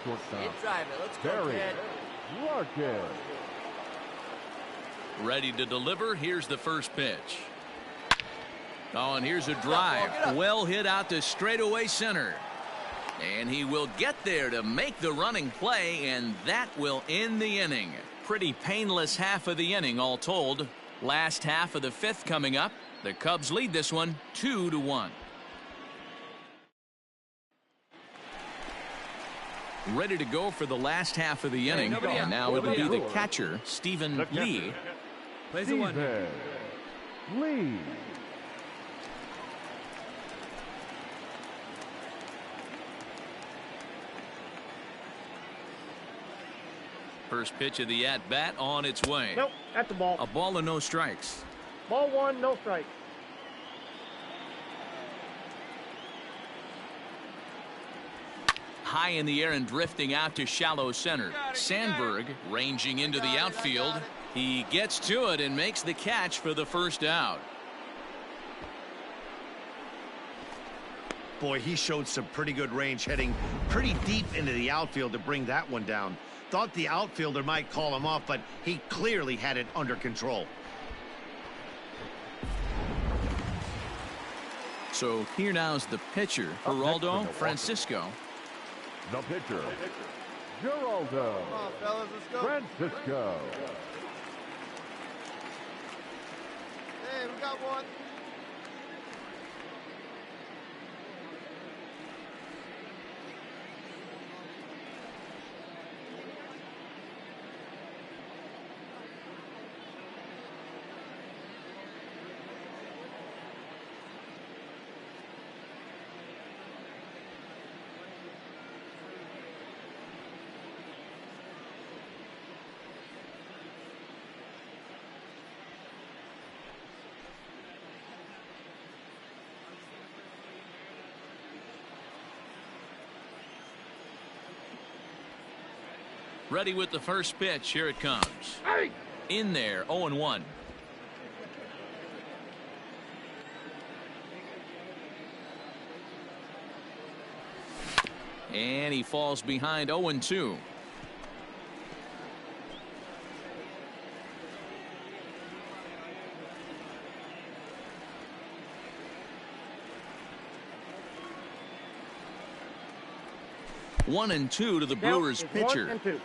F: Let's go, Ted.
E: Larkin.
A: Ready to deliver. Here's the first pitch. Oh, and here's a drive. Well hit out to straightaway center. And he will get there to make the running play, and that will end the inning. pretty painless half of the inning all told. Last half of the fifth coming up. The Cubs lead this one 2-1. Ready to go for the last half of the inning. And now it'll be the catcher, Stephen Lee.
D: Plays the one.
E: Lee.
A: First pitch of the at-bat on its way.
H: Nope, that's the ball.
A: A ball and no strikes.
H: Ball one, no strike.
A: High in the air and drifting out to shallow center. Sandberg ranging into the outfield. He gets to it and makes the catch for the first out.
B: Boy, he showed some pretty good range, heading pretty deep into the outfield to bring that one down. Thought the outfielder might call him off, but he clearly had it under control.
A: So here now's the pitcher, Geraldo Francisco.
E: The pitcher, Geraldo
G: Come on, fellas, let's go.
E: Francisco.
G: Hey, we got one.
A: Ready with the first pitch. Here it comes. In there, 0-1. And he falls behind 0-2. One and two to the Brewers pitcher.
H: 1-2.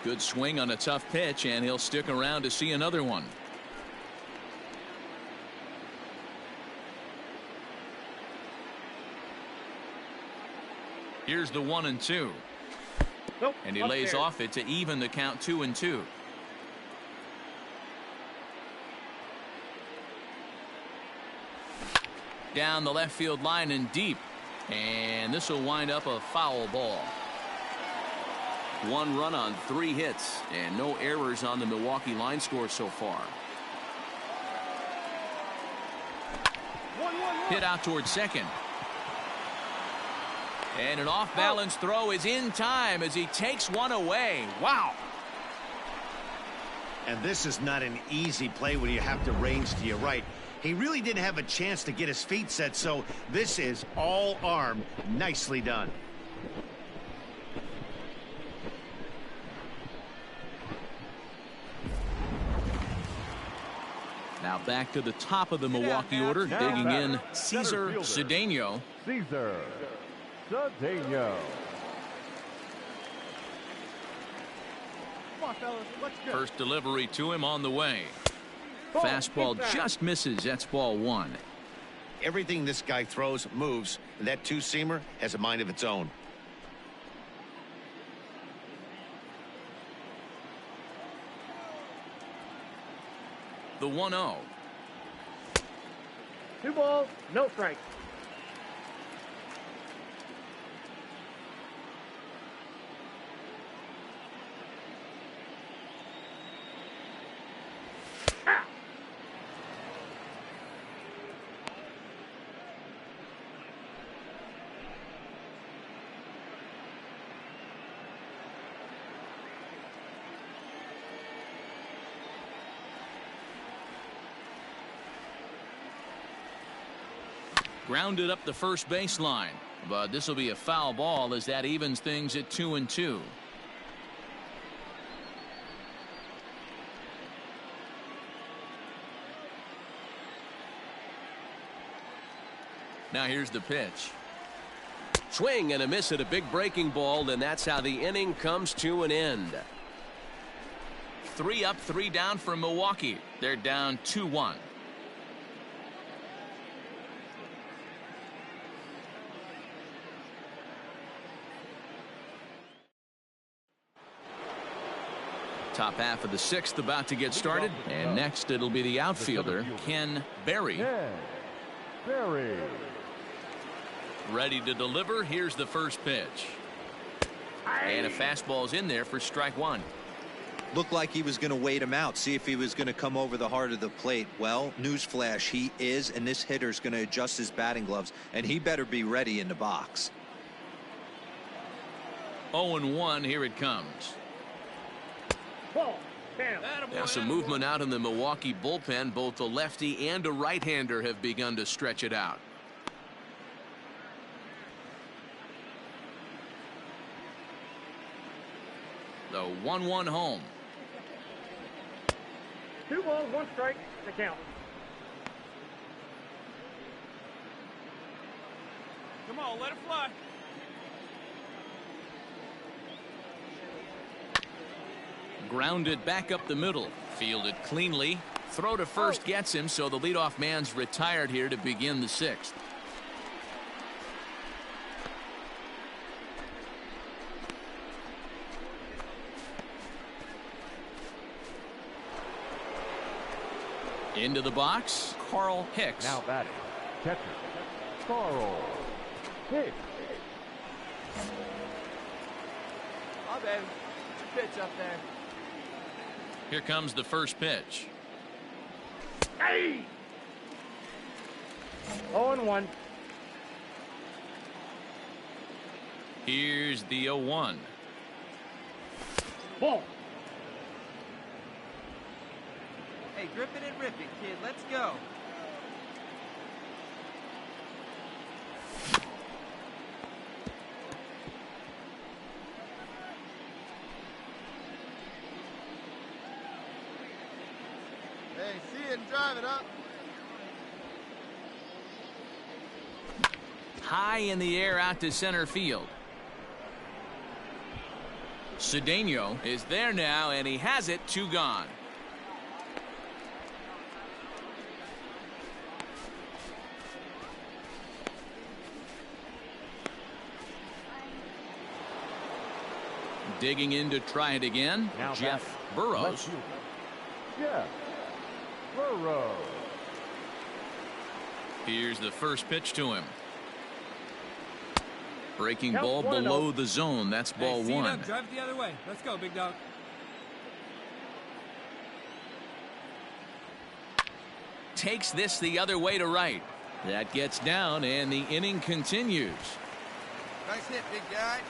A: Good swing on a tough pitch, and he'll stick around to see another one. Here's the 1-2.
H: Nope,
A: And he
H: up
A: lays
H: there.
A: off it to even the count 2-2. Down the left field line and deep. And this will wind up a foul ball. 1 run on 3 hits and no errors on the Milwaukee line score so far. Hit out towards second. And an off-balance throw is in time as he takes one away. Wow.
B: And this is not an easy play when you have to range to your right. He really didn't have a chance to get his feet set, so this is all arm. Nicely done.
A: Now back to the top of the Milwaukee order, digging in Cesar
E: fielder.
A: Cedeno.
E: Cesar Cedeno.
G: Come on, fellas, let's go.
A: First delivery to him on the way. Fastball just misses. That's ball 1.
B: Everything this guy throws moves. That two-seamer has a mind of its own.
A: The 1-0.
H: 2 balls, no strikes.
A: Grounded up the first baseline, but this will be a foul ball as that evens things at 2-2. Now here's the pitch.
J: Swing and a miss at a big breaking ball, and that's how the inning comes to an end.
A: 3 up, 3 down for Milwaukee. They're down 2-1. Top half of the 6th about to get started, and next it'll be the outfielder, Ken Berry.
E: Berry.
A: Ready to deliver. Here's the first pitch. And a fastball's in there for strike 1.
C: Looked like he was going to wait him out, see if he was going to come over the heart of the plate. Well, newsflash, he is, and this hitter's going to adjust his batting gloves, and he better be ready in the box.
A: 0-1, here it comes.
H: Ball.
A: Now some movement out in the Milwaukee bullpen. Both a lefty and a right-hander have begun to stretch it out. The 1-1 home.
H: 2 balls, 1 strike. The count.
F: Come on, let it fly.
A: Grounded back up the middle. Fielded cleanly. Throw to first gets him, so the leadoff man's retired here to begin the 6th. Into the box, Carl Hicks.
E: Now batting, catcher, Carl Hicks.
F: Oh, baby. Pitch up there.
A: Here comes the first pitch.
H: Hey! 0-1.
A: Here's the 0-1.
H: Ball.
F: Hey, grip it and rip it, kid. Let's go.
G: Hey, see it and drive it up.
A: High in the air out to center field. Cedeno is there now, and he has it. 2 gone. Digging in to try it again.
E: Now
A: Jeff Burrows.
E: Jeff Burrows.
A: Here's the first pitch to him. Breaking
H: Count
A: ball
H: 1-0.
A: below the zone. That's ball
D: Hey, see it
A: 1.
D: up, drive it the other way. Let's go, big dog.
A: Takes this the other way to right. That gets down, and the inning continues.
G: Nice hit, big guy.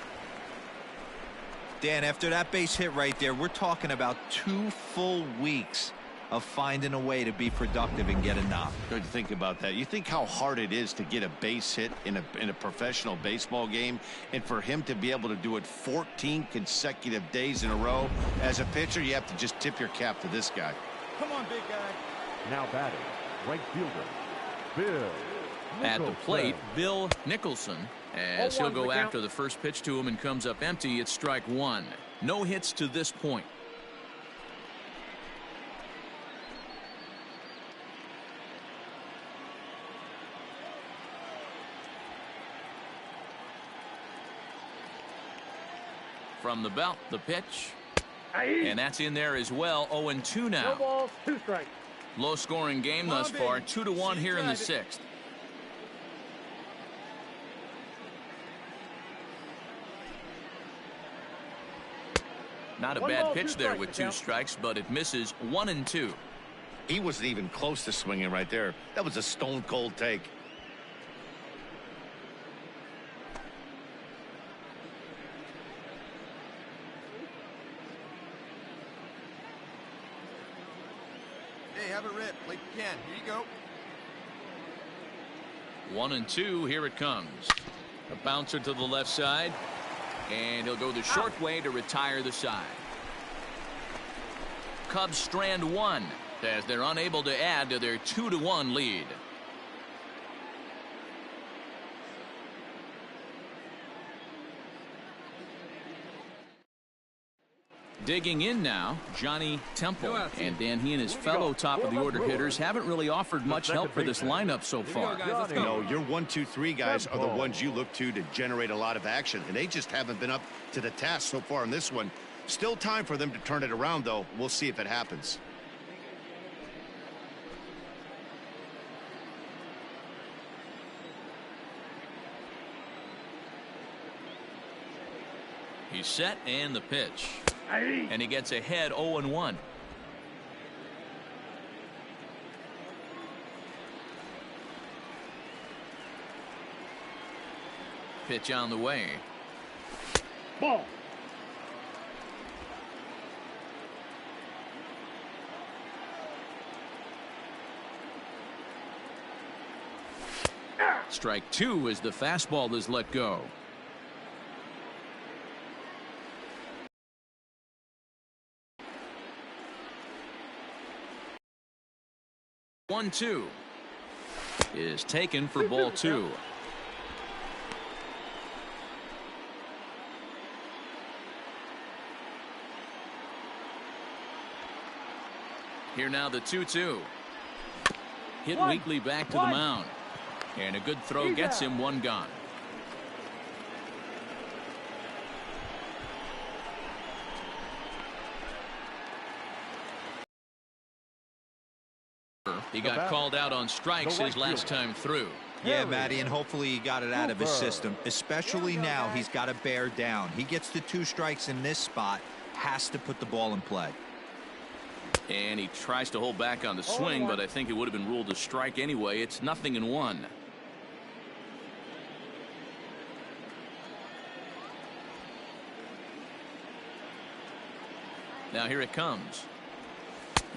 C: Dan, after that base hit right there, we're talking about 2 full weeks of finding a way to be productive and get a knock.
B: Good to think about that. You think how hard it is to get a base hit in a professional baseball game, and for him to be able to do it 14 consecutive days in a row. As a pitcher, you have to just tip your cap to this guy.
G: Come on, big guy.
E: Now batting, right fielder, Bill
A: At the
E: Nicholson.
A: plate, Bill Nicholson, as he'll
H: 0-1
A: go
H: the count.
A: after the first pitch to him and comes up empty. It's strike 1. No hits to this point. From the belt, the pitch.
H: Hey!
A: And that's in there as well. 0-2
H: No
A: now.
H: balls, 2 strikes.
A: Low scoring game thus far. 2-1 here in the 6th. Not a
H: 1
A: bad
H: ball,
A: pitch
H: 2
A: there
H: strikes,
A: with
H: the
A: 2
H: count.
A: strikes, but it misses. 1-2.
B: He wasn't even close to swinging right there. That was a stone cold take.
G: Hey, have it rip like you can. Here you go.
A: 1-2. Here it comes. A bouncer to the left side, and he'll go the short way to retire the side. Cubs strand 1 as they're unable to add to their 2-1 lead. Digging in now, Johnny Temple. And Dan, he and his fellow top-of-the-order hitters haven't really offered much help for this lineup so far.
B: No, your 1, 2, 3 guys are the ones you look to generate a lot of action, and they just haven't been up to the task so far in this one. Still time for them to turn it around, though. We'll see if it happens.
A: He's set and the pitch. And he gets ahead 0-1. Pitch on the way.
H: Ball.
A: Strike 2 as the fastball is let go. One, 2 is taken for ball 2. Here now the 2-2. Hit weakly back to the mound. And a good throw gets him one gone. He got called out on strikes his last time through.
C: Yeah, Matty, and hopefully he got it out of his system. Especially now, he's got to bear down. He gets the 2 strikes in this spot, has to put the ball in play.
A: And he tries to hold back on the swing, but I think it would have been ruled a strike anyway. It's 0-1. Now here it comes.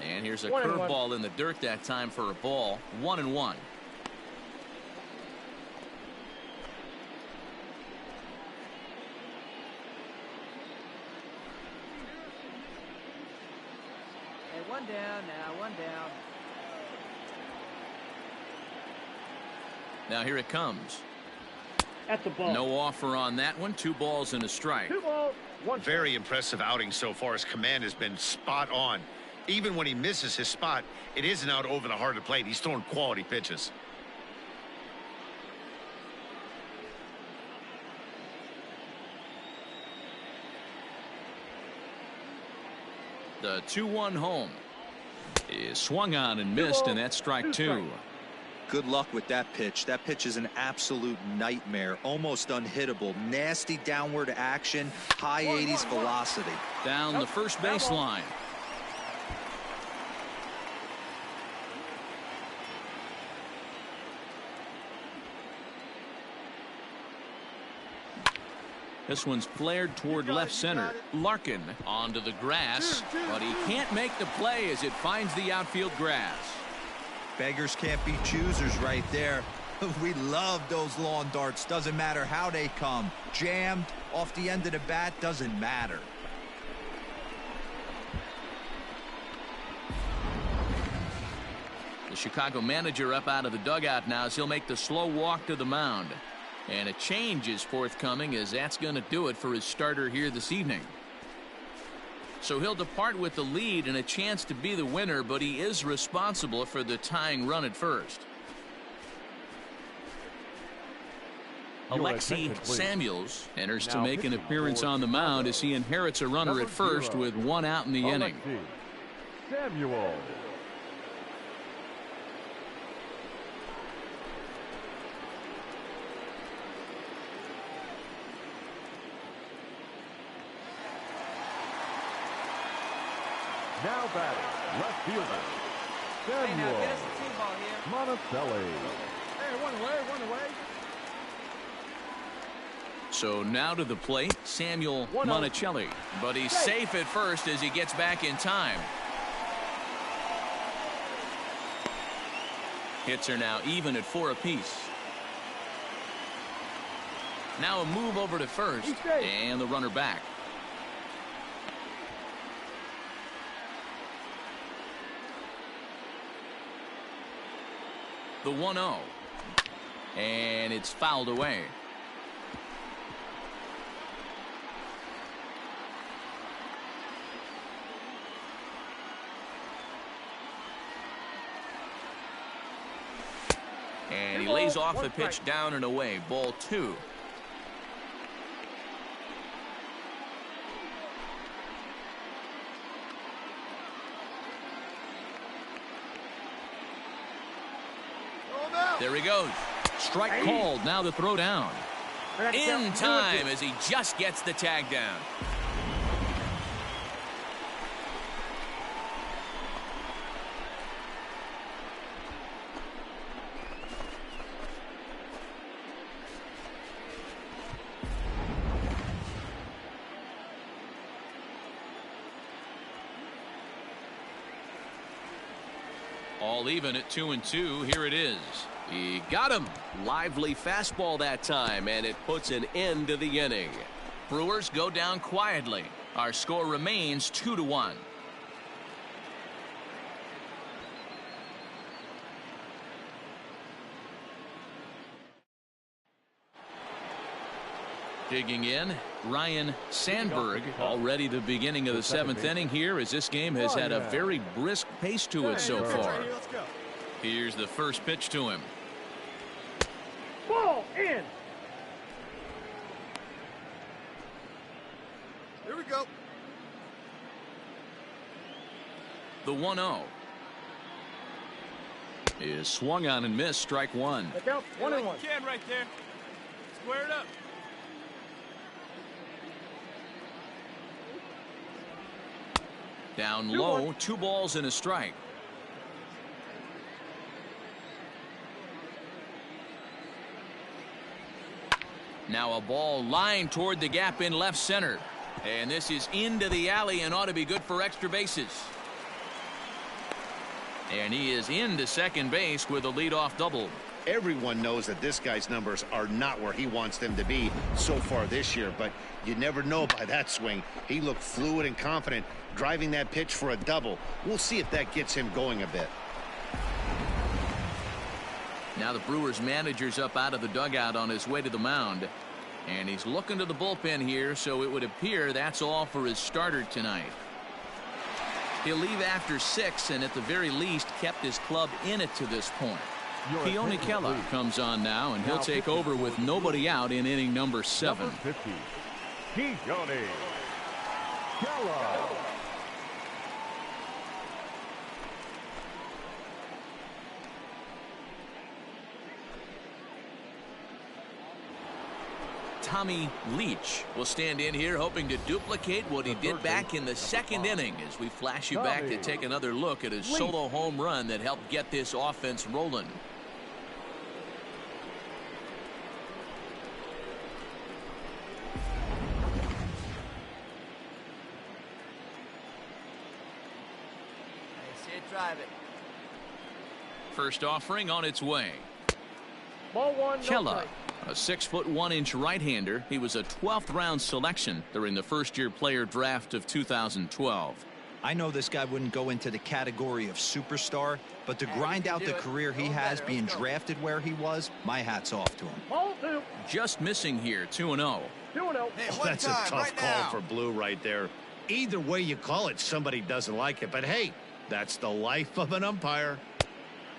A: And here's a curveball in the dirt that time for a ball. 1-1.
F: Hey, one down now, one down.
A: Now here it comes.
H: That's a ball.
A: No offer on that one. 2 balls and a strike.
H: 2 balls, 1
B: Very impressive outing so far. His command has been spot on. Even when he misses his spot, it isn't out over the heart of the plate. He's throwing quality pitches.
A: The 2-1 home is swung on and missed, and that's strike 2.
C: Good luck with that pitch. That pitch is an absolute nightmare. Almost unhittable. Nasty downward action. High 80s velocity.
A: Down the first baseline. This one's flared toward left center. Larkin onto the grass, but he can't make the play as it finds the outfield grass.
C: Beggars can't be choosers right there. We love those lawn darts. Doesn't matter how they come. Jammed, off the end of the bat, doesn't matter.
A: The Chicago manager up out of the dugout now as he'll make the slow walk to the mound. And a change is forthcoming, as that's going to do it for his starter here this evening. So he'll depart with the lead and a chance to be the winner, but he is responsible for the tying run at first. Alexi Samuels enters to make an appearance on the mound as he inherits a runner at first with 1 out in the inning.
E: Samuel. Now batting, left fielder,
F: Hey, now
E: Samuel
F: get us a 2 ball here.
E: Monticelli.
H: Hey, one away.
A: So now to the plate, Samuel Monticelli. But he's safe at first as he gets back in time. Hits are now even at 4 apiece. Now a move over to first, and the runner back. The 1-0. And it's fouled away. And he lays off the pitch down and away. Ball 2. There he goes. Strike called. Now the throw down. In time as he just gets the tag down. All even at 2-2. Here it is. He got him. Lively fastball that time, and it puts an end to the inning. Brewers go down quietly. Our score remains 2-1. Digging in, Ryan Sandberg. Already the beginning of the 7th inning here, as this game has had a very brisk pace to it so far. Here's the first pitch to him.
H: Ball in.
G: Here we go.
A: The 1-0 is swung on and missed. Strike 1.
H: Look out. 1-1.
F: Can right there. Square it up.
A: Down low, 2 balls and a strike. Now a ball lined toward the gap in left center. And this is into the alley and ought to be good for extra bases. And he is into second base with a leadoff double.
B: Everyone knows that this guy's numbers are not where he wants them to be so far this year, but you never know by that swing. He looked fluid and confident driving that pitch for a double. We'll see if that gets him going a bit.
A: Now the Brewers manager's up out of the dugout on his way to the mound. And he's looking to the bullpen here, so it would appear that's all for his starter tonight. He'll leave after 6 and at the very least kept his club in it to this point. Keone Kela comes on now, and he'll take over with nobody out in inning number 7.
E: Number 50, Keone Kela.
A: Tommy Leach will stand in here hoping to duplicate what he did back in the 2nd inning as we flash you back to take another look at his solo home run that helped get this offense rolling.
F: I see it drive it.
A: First offering on its way.
H: Ball 1.
A: Kela, a 6'1" right-hander. He was a 12th round selection during the first-year player draft of 2012.
C: I know this guy wouldn't go into the category of superstar, but to grind out the career he has being drafted where he was, my hat's off to him.
H: Ball 2.
A: Just missing here, 2-0.
H: 2-0.
F: Hey,
B: Oh, that's a tough call for Blue right there. Either way you call it, somebody doesn't like it. But hey, that's the life of an umpire.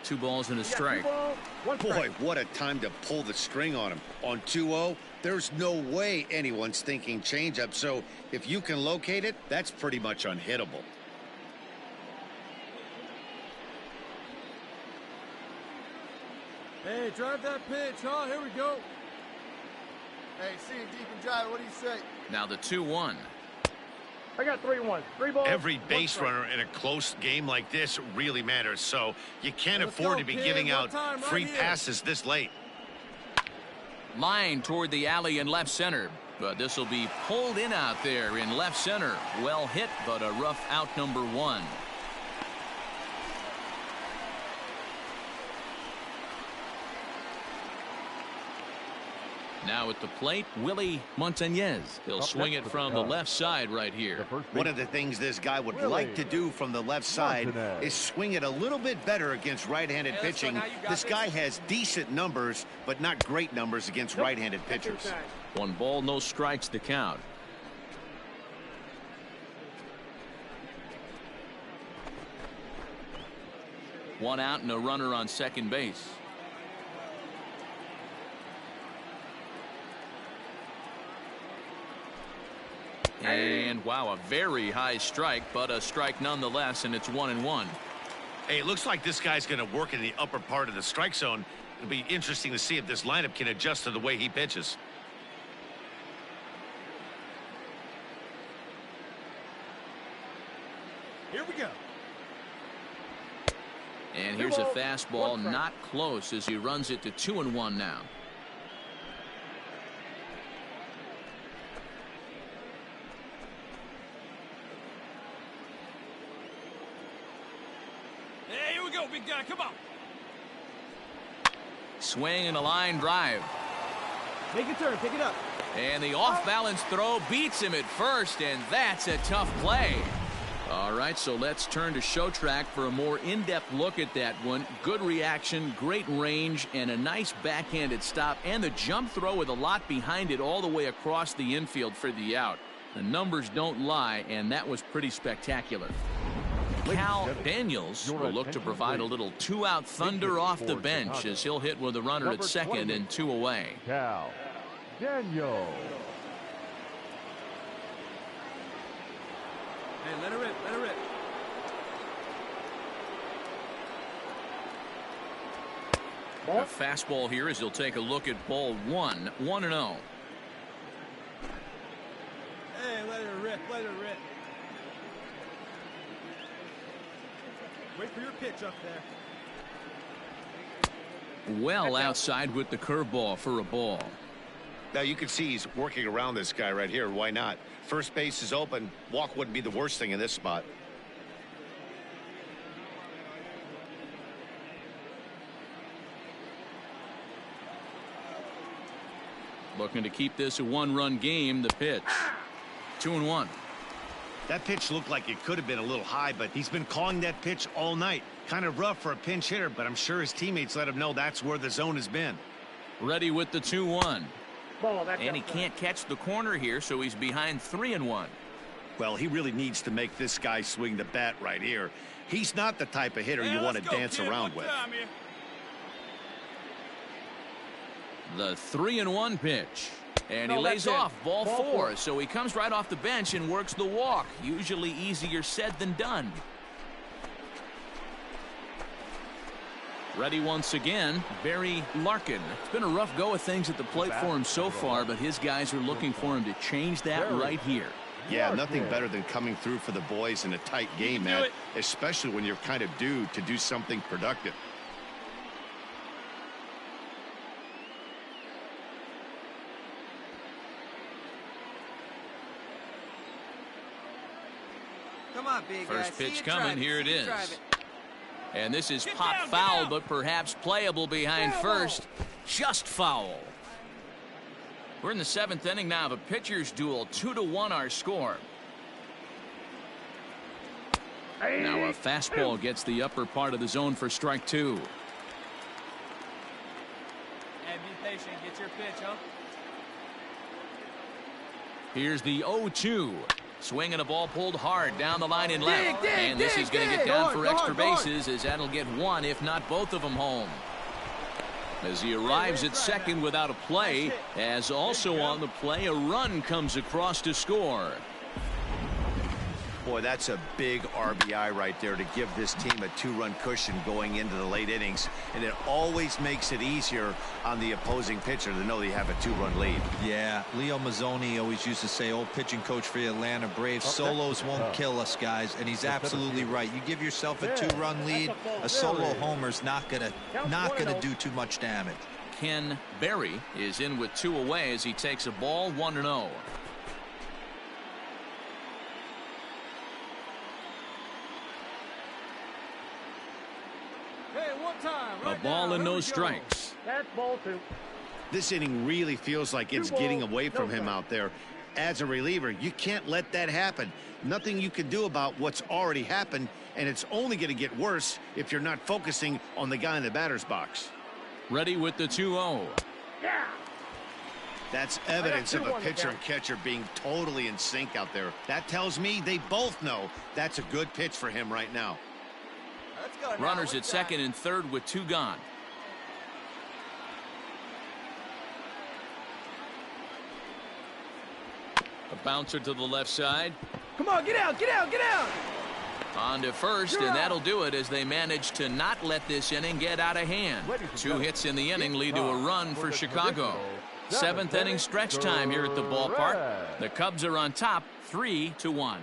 A: 2 balls and a strike.
B: Boy, what a time to pull the string on him. On 2-0, there's no way anyone's thinking changeup. So if you can locate it, that's pretty much unhittable.
G: Hey, drive that pitch, huh? Here we go. Hey, see him deep and drive. What do you say?
A: Now the 2-1.
H: I got 3-1. 3 balls.
B: Every base runner in a close game like this really matters, so you can't afford to be giving out free passes this late.
A: Line toward the alley in left center, but this will be pulled in out there in left center. Well hit, but a rough out number 1. Now at the plate, Willie Montañez. He'll swing it from the left side right here.
B: One of the things this guy would like to do from the left side is swing it a little bit better against right-handed pitching. This guy has decent numbers, but not great numbers against right-handed pitchers.
A: 1 ball, no strikes to count. One out and a runner on second base. And wow, a very high strike, but a strike nonetheless, and it's 1-1.
B: Hey, it looks like this guy's going to work in the upper part of the strike zone. It'll be interesting to see if this lineup can adjust to the way he pitches.
G: Here we go.
A: And here's a fastball, not close, as he runs it to 2-1 now.
D: Hey, here we go, big guy. Come on.
A: Swing and a line drive.
F: Make a turn, pick it up.
A: And the off-balance throw beats him at first, and that's a tough play. All right, so let's turn to show track for a more in-depth look at that one. Good reaction, great range, and a nice backhanded stop, and the jump throw with a lot behind it all the way across the infield for the out. The numbers don't lie, and that was pretty spectacular. Cal Daniels will look to provide a little two-out thunder off the bench as he'll hit with a runner at second and 2 away.
E: Cal Daniels.
F: Hey, let her rip, let her rip.
A: A fastball here as he'll take a look at ball 1, 1-0.
F: Hey, let her rip, let her rip. Wait for your pitch up there.
A: Well outside with the curveball for a ball.
B: Now you can see he's working around this guy right here. Why not? First base is open. Walk wouldn't be the worst thing in this spot.
A: Looking to keep this a one-run game. The pitch. 2-1.
B: That pitch looked like it could have been a little high, but he's been calling that pitch all night. Kind of rough for a pinch hitter, but I'm sure his teammates let him know that's where the zone has been.
A: Ready with the 2-1.
H: Ball, that's
A: and he can't catch the corner here, so he's behind 3-1.
B: Well, he really needs to make this guy swing the bat right here. He's not the type of hitter you want to dance around with.
A: The 3-1 pitch. And he lays off ball 4, so he comes right off the bench and works the walk. Usually easier said than done. Ready once again, Barry Larkin. It's been a rough go of things at the plate for him so far, but his guys are looking for him to change that right here.
B: Yeah, nothing better than coming through for the boys in a tight game, man, especially when you're kind of due to do something productive.
F: Come on, big guy.
A: First pitch coming. Here it is. And this is pop foul, but perhaps playable behind first. Just foul. We're in the 7th inning now of a pitcher's duel. 2-1 our score. Now a fastball gets the upper part of the zone for strike 2.
F: Hey, be patient. Get your pitch, huh?
A: Here's the 0-2. Swing and a ball pulled hard down the line in left. And this is going to get down for extra bases, as that'll get one, if not both of them, home. As he arrives at second without a play, as also on the play, a run comes across to score.
B: Boy, that's a big RBI right there to give this team a 2-run cushion going into the late innings. And it always makes it easier on the opposing pitcher to know they have a 2-run lead.
C: Yeah, Leo Mazzoni always used to say, old pitching coach for the Atlanta Braves, solos won't kill us, guys. And he's absolutely right. You give yourself a 2-run lead, a solo homer's not gonna do too much damage.
A: Ken Berry is in with 2 away as he takes a ball 1-0. A ball and no strikes.
H: That's ball 2.
B: This inning really feels like it's getting away from him out there. As a reliever, you can't let that happen. Nothing you can do about what's already happened, and it's only going to get worse if you're not focusing on the guy in the batter's box.
A: Ready with the 2-0.
H: Yeah.
B: That's evidence of a pitcher and catcher being totally in sync out there. That tells me they both know that's a good pitch for him right now.
A: Runners at second and third with 2 gone. A bouncer to the left side.
D: Come on, get out, get out, get out.
A: On to first, and that'll do it as they manage to not let this inning get out of hand. 2 hits in the inning lead to a run for Chicago. 7th inning stretch time here at the ballpark. The Cubs are on top 3-1.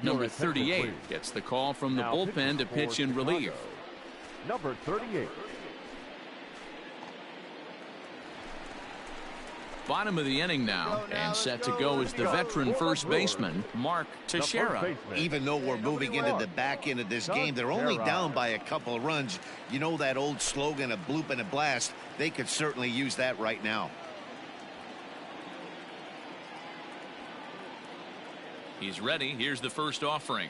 A: Number 38 gets the call from the bullpen to pitch in relief.
E: Number 38.
A: Bottom of the inning now, and set to go is the veteran first baseman, Mark Teixeira.
B: Even though we're moving into the back end of this game, they're only down by a couple of runs. You know that old slogan, a bloop and a blast? They could certainly use that right now.
A: He's ready. Here's the first offering.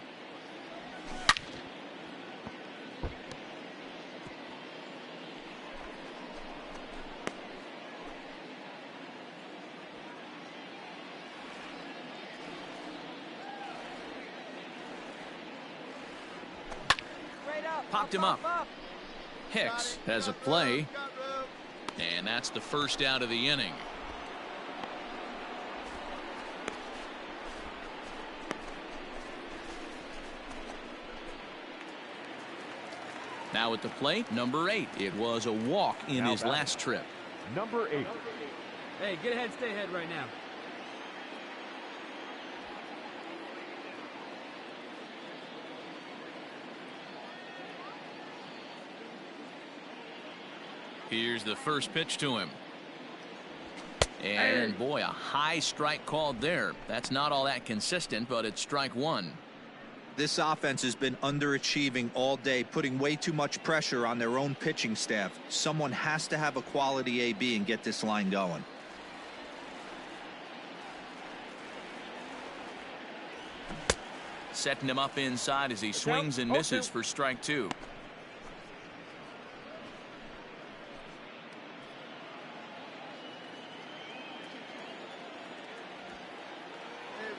A: Popped him up. Hicks has a play, and that's the first out of the inning. Now at the plate, number 8. It was a walk in his last trip.
E: Number 8.
D: Hey, get ahead, stay ahead right now.
A: Here's the first pitch to him. And boy, a high strike called there. That's not all that consistent, but it's strike 1.
C: This offense has been underachieving all day, putting way too much pressure on their own pitching staff. Someone has to have a quality AB and get this line going.
A: Setting him up inside as he swings and misses for strike 2.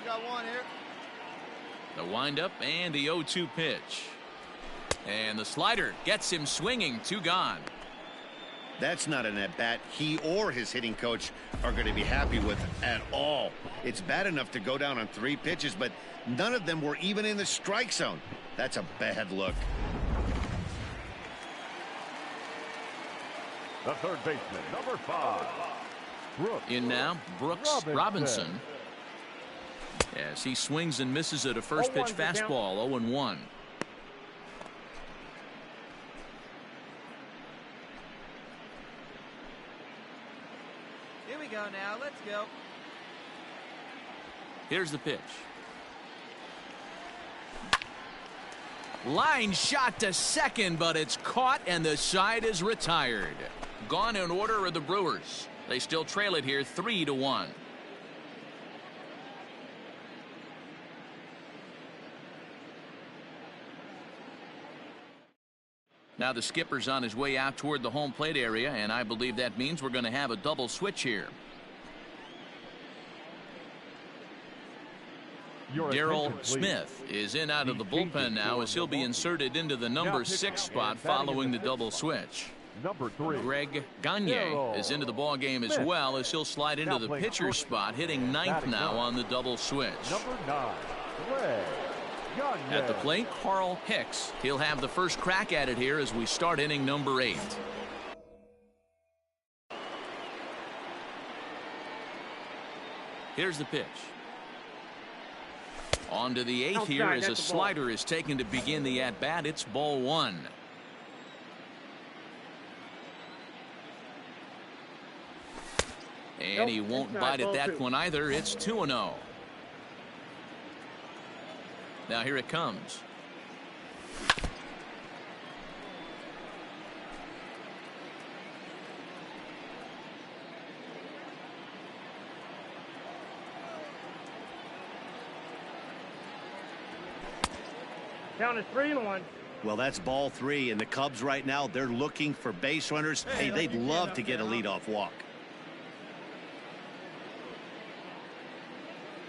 G: Got one here.
A: The windup and the 0-2 pitch. And the slider gets him swinging. 2 gone.
B: That's not an at-bat he or his hitting coach are going to be happy with at all. It's bad enough to go down on 3 pitches, but none of them were even in the strike zone. That's a bad look.
E: The third baseman, number 5. Brooks.
A: In now, Brooks Robinson. As he swings and misses at a first pitch fastball. 0-1.
F: Here we go now. Let's go.
A: Here's the pitch. Line shot to second, but it's caught and the side is retired. Gone in order are the Brewers. They still trail it here 3-1. Now the skipper's on his way out toward the home plate area, and I believe that means we're going to have a double switch here. Darryl Smith is in out of the bullpen now as he'll be inserted into the number 6 spot following the double switch.
E: Number 3.
A: Greg Gagne is into the ball game as well as he'll slide into the pitcher spot, hitting 9th now on the double switch.
E: Number 9. Greg.
A: At the plate, Carl Hicks. He'll have the first crack at it here as we start inning number 8. Here's the pitch. On to the 8th here as a slider is taken to begin the at-bat. It's ball 1. And he won't bite at that one either. It's 2-0. Now here it comes.
H: Count is 3-1.
B: Well, that's ball 3, and the Cubs right now, they're looking for base runners. Hey, they'd love to get a leadoff walk.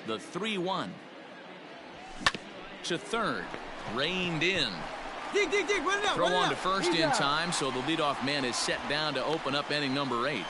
A: The 3-1. To third. Reined in.
F: Dig, run it out.
A: Throw on to first in time, so the leadoff man is set down to open up inning number 8.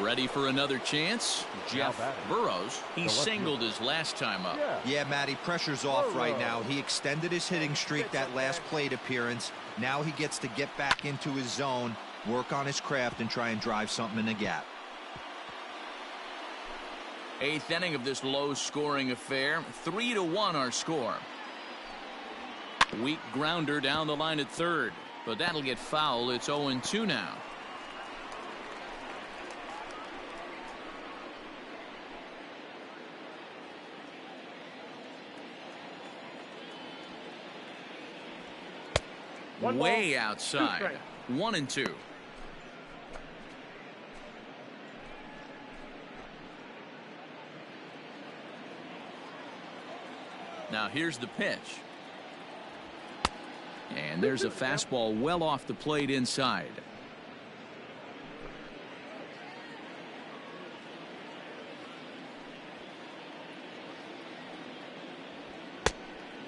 A: Ready for another chance? Jeff Burrows. He singled his last time up.
C: Yeah, Matty, pressure's off right now. He extended his hitting streak that last plate appearance. Now he gets to get back into his zone, work on his craft, and try and drive something in the gap.
A: 8th inning of this low-scoring affair. 3-1 our score. Weak grounder down the line at third, but that'll get foul. It's 0-2 now. Way outside. 1-2. Now here's the pitch. And there's a fastball well off the plate inside.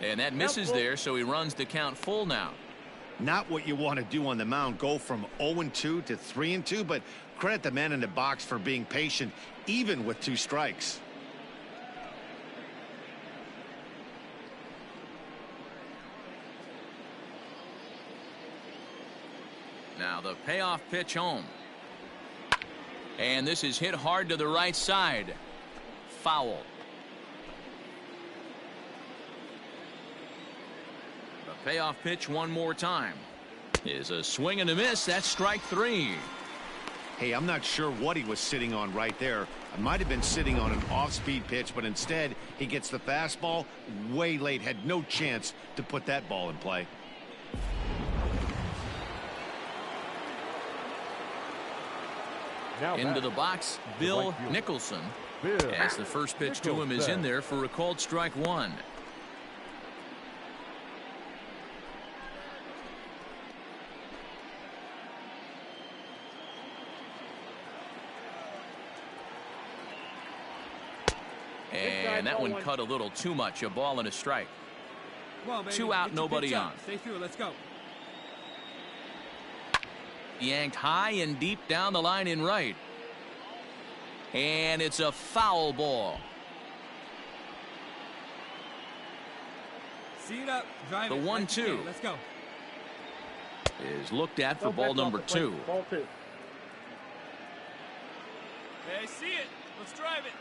A: And that misses there, so he runs the count full now.
B: Not what you want to do on the mound, go from 0-2 to 3-2, but credit the man in the box for being patient, even with 2 strikes.
A: Now the payoff pitch home. And this is hit hard to the right side. Foul. The payoff pitch one more time is a swing and a miss. That's strike 3.
B: Hey, I'm not sure what he was sitting on right there. I might have been sitting on an off-speed pitch, but instead he gets the fastball way late. Had no chance to put that ball in play.
E: Now
A: into the box, Bill Nicholson. As the first pitch to him is in there for a called strike 1. And that one cut a little too much. A ball and a strike.
D: Come on, baby.
A: 2 out, nobody on.
D: Stay through. Let's go.
A: Yanked high and deep down the line in right. And it's a foul ball.
D: See it up. Drive
A: the 1-2.
D: Let's go.
A: Is looked at for ball number 2.
H: Ball 2.
D: Hey, I see it. Let's drive it.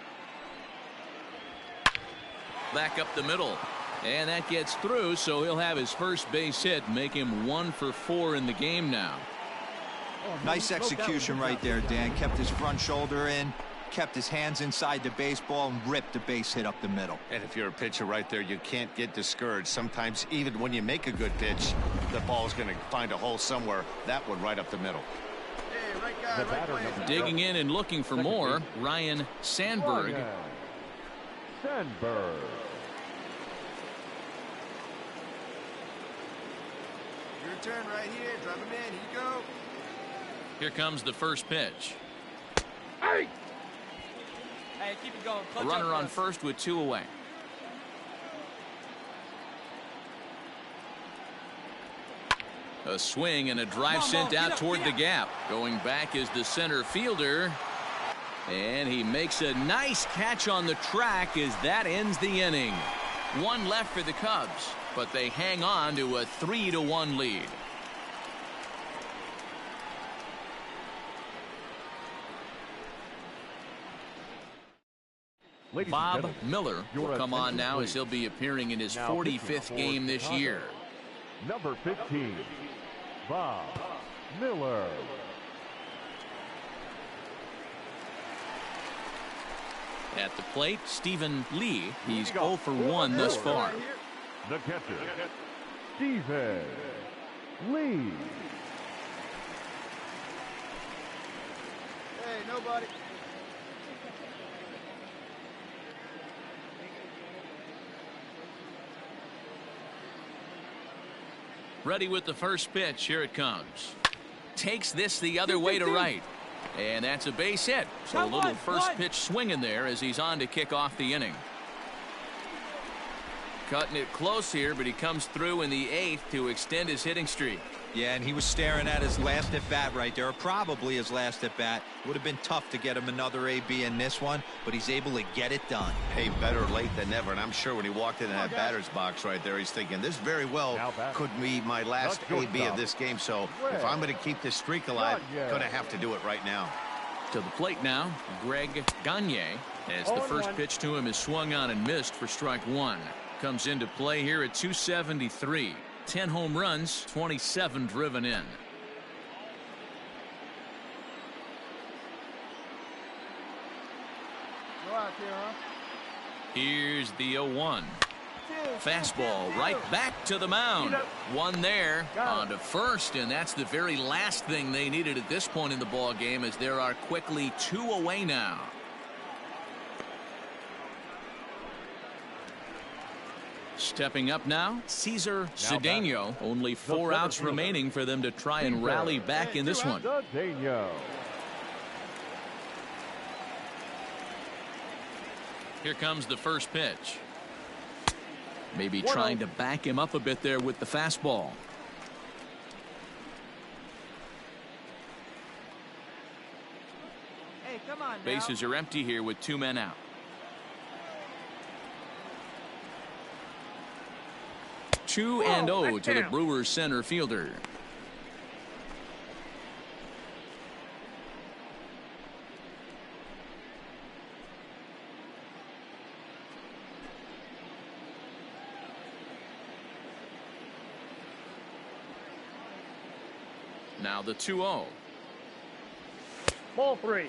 A: Back up the middle. And that gets through, so he'll have his first base hit, make him 1 for 4 in the game now.
C: Nice execution right there, Dan. Kept his front shoulder in, kept his hands inside the baseball, and ripped the base hit up the middle.
B: And if you're a pitcher right there, you can't get discouraged. Sometimes even when you make a good pitch, the ball's going to find a hole somewhere. That one right up the middle.
G: Hey, right guy, right place.
A: Digging in and looking for more, Ryan Sandberg.
E: Sandberg.
G: Your turn right here. Drive him in. Here you go.
A: Here comes the first pitch.
D: Hey, keep it going.
A: A runner on first with 2 away. A swing and a drive sent out toward the gap. Going back is the center fielder. And he makes a nice catch on the track as that ends the inning. 1 left for the Cubs, but they hang on to a 3-1 lead. Bob Miller will come on now as he'll be appearing in his 45th game this year.
E: Number 15, Bob Miller.
A: At the plate, Stephen Lee. He's 0 for 1 thus far.
E: The catcher, Stephen Lee.
G: Hey, nobody.
A: Ready with the first pitch. Here it comes. Takes this the other way to right. And that's a base hit. So a little first pitch swing in there as he's on to kick off the inning. Cutting it close here, but he comes through in the 8th to extend his hitting streak.
C: Yeah, and he was staring at his last at bat right there, or probably his last at bat. Would have been tough to get him another AB in this one, but he's able to get it done.
B: Hey, better late than never, and I'm sure when he walked into that batter's box right there, he's thinking, this very well could be my last AB of this game, so if I'm going to keep this streak alive, going to have to do it right now.
A: To the plate now, Greg Gagne, as the first pitch to him is swung on and missed for strike one. Comes into play here at 273. 10 home runs, 27 driven in. Here's the 0-1. Fastball right back to the mound. One there on to first, and that's the very last thing they needed at this point in the ball game, as there are quickly 2 away now. Stepping up now, Cesar Cedeno. Only 4 outs remaining for them to try and rally back in this one. Here comes the first pitch. Maybe trying to back him up a bit there with the fastball.
F: Hey, come on now.
A: Bases are empty here with 2 men out. 2-0 to the Brewers center fielder. Now the 2-0.
H: Ball 3.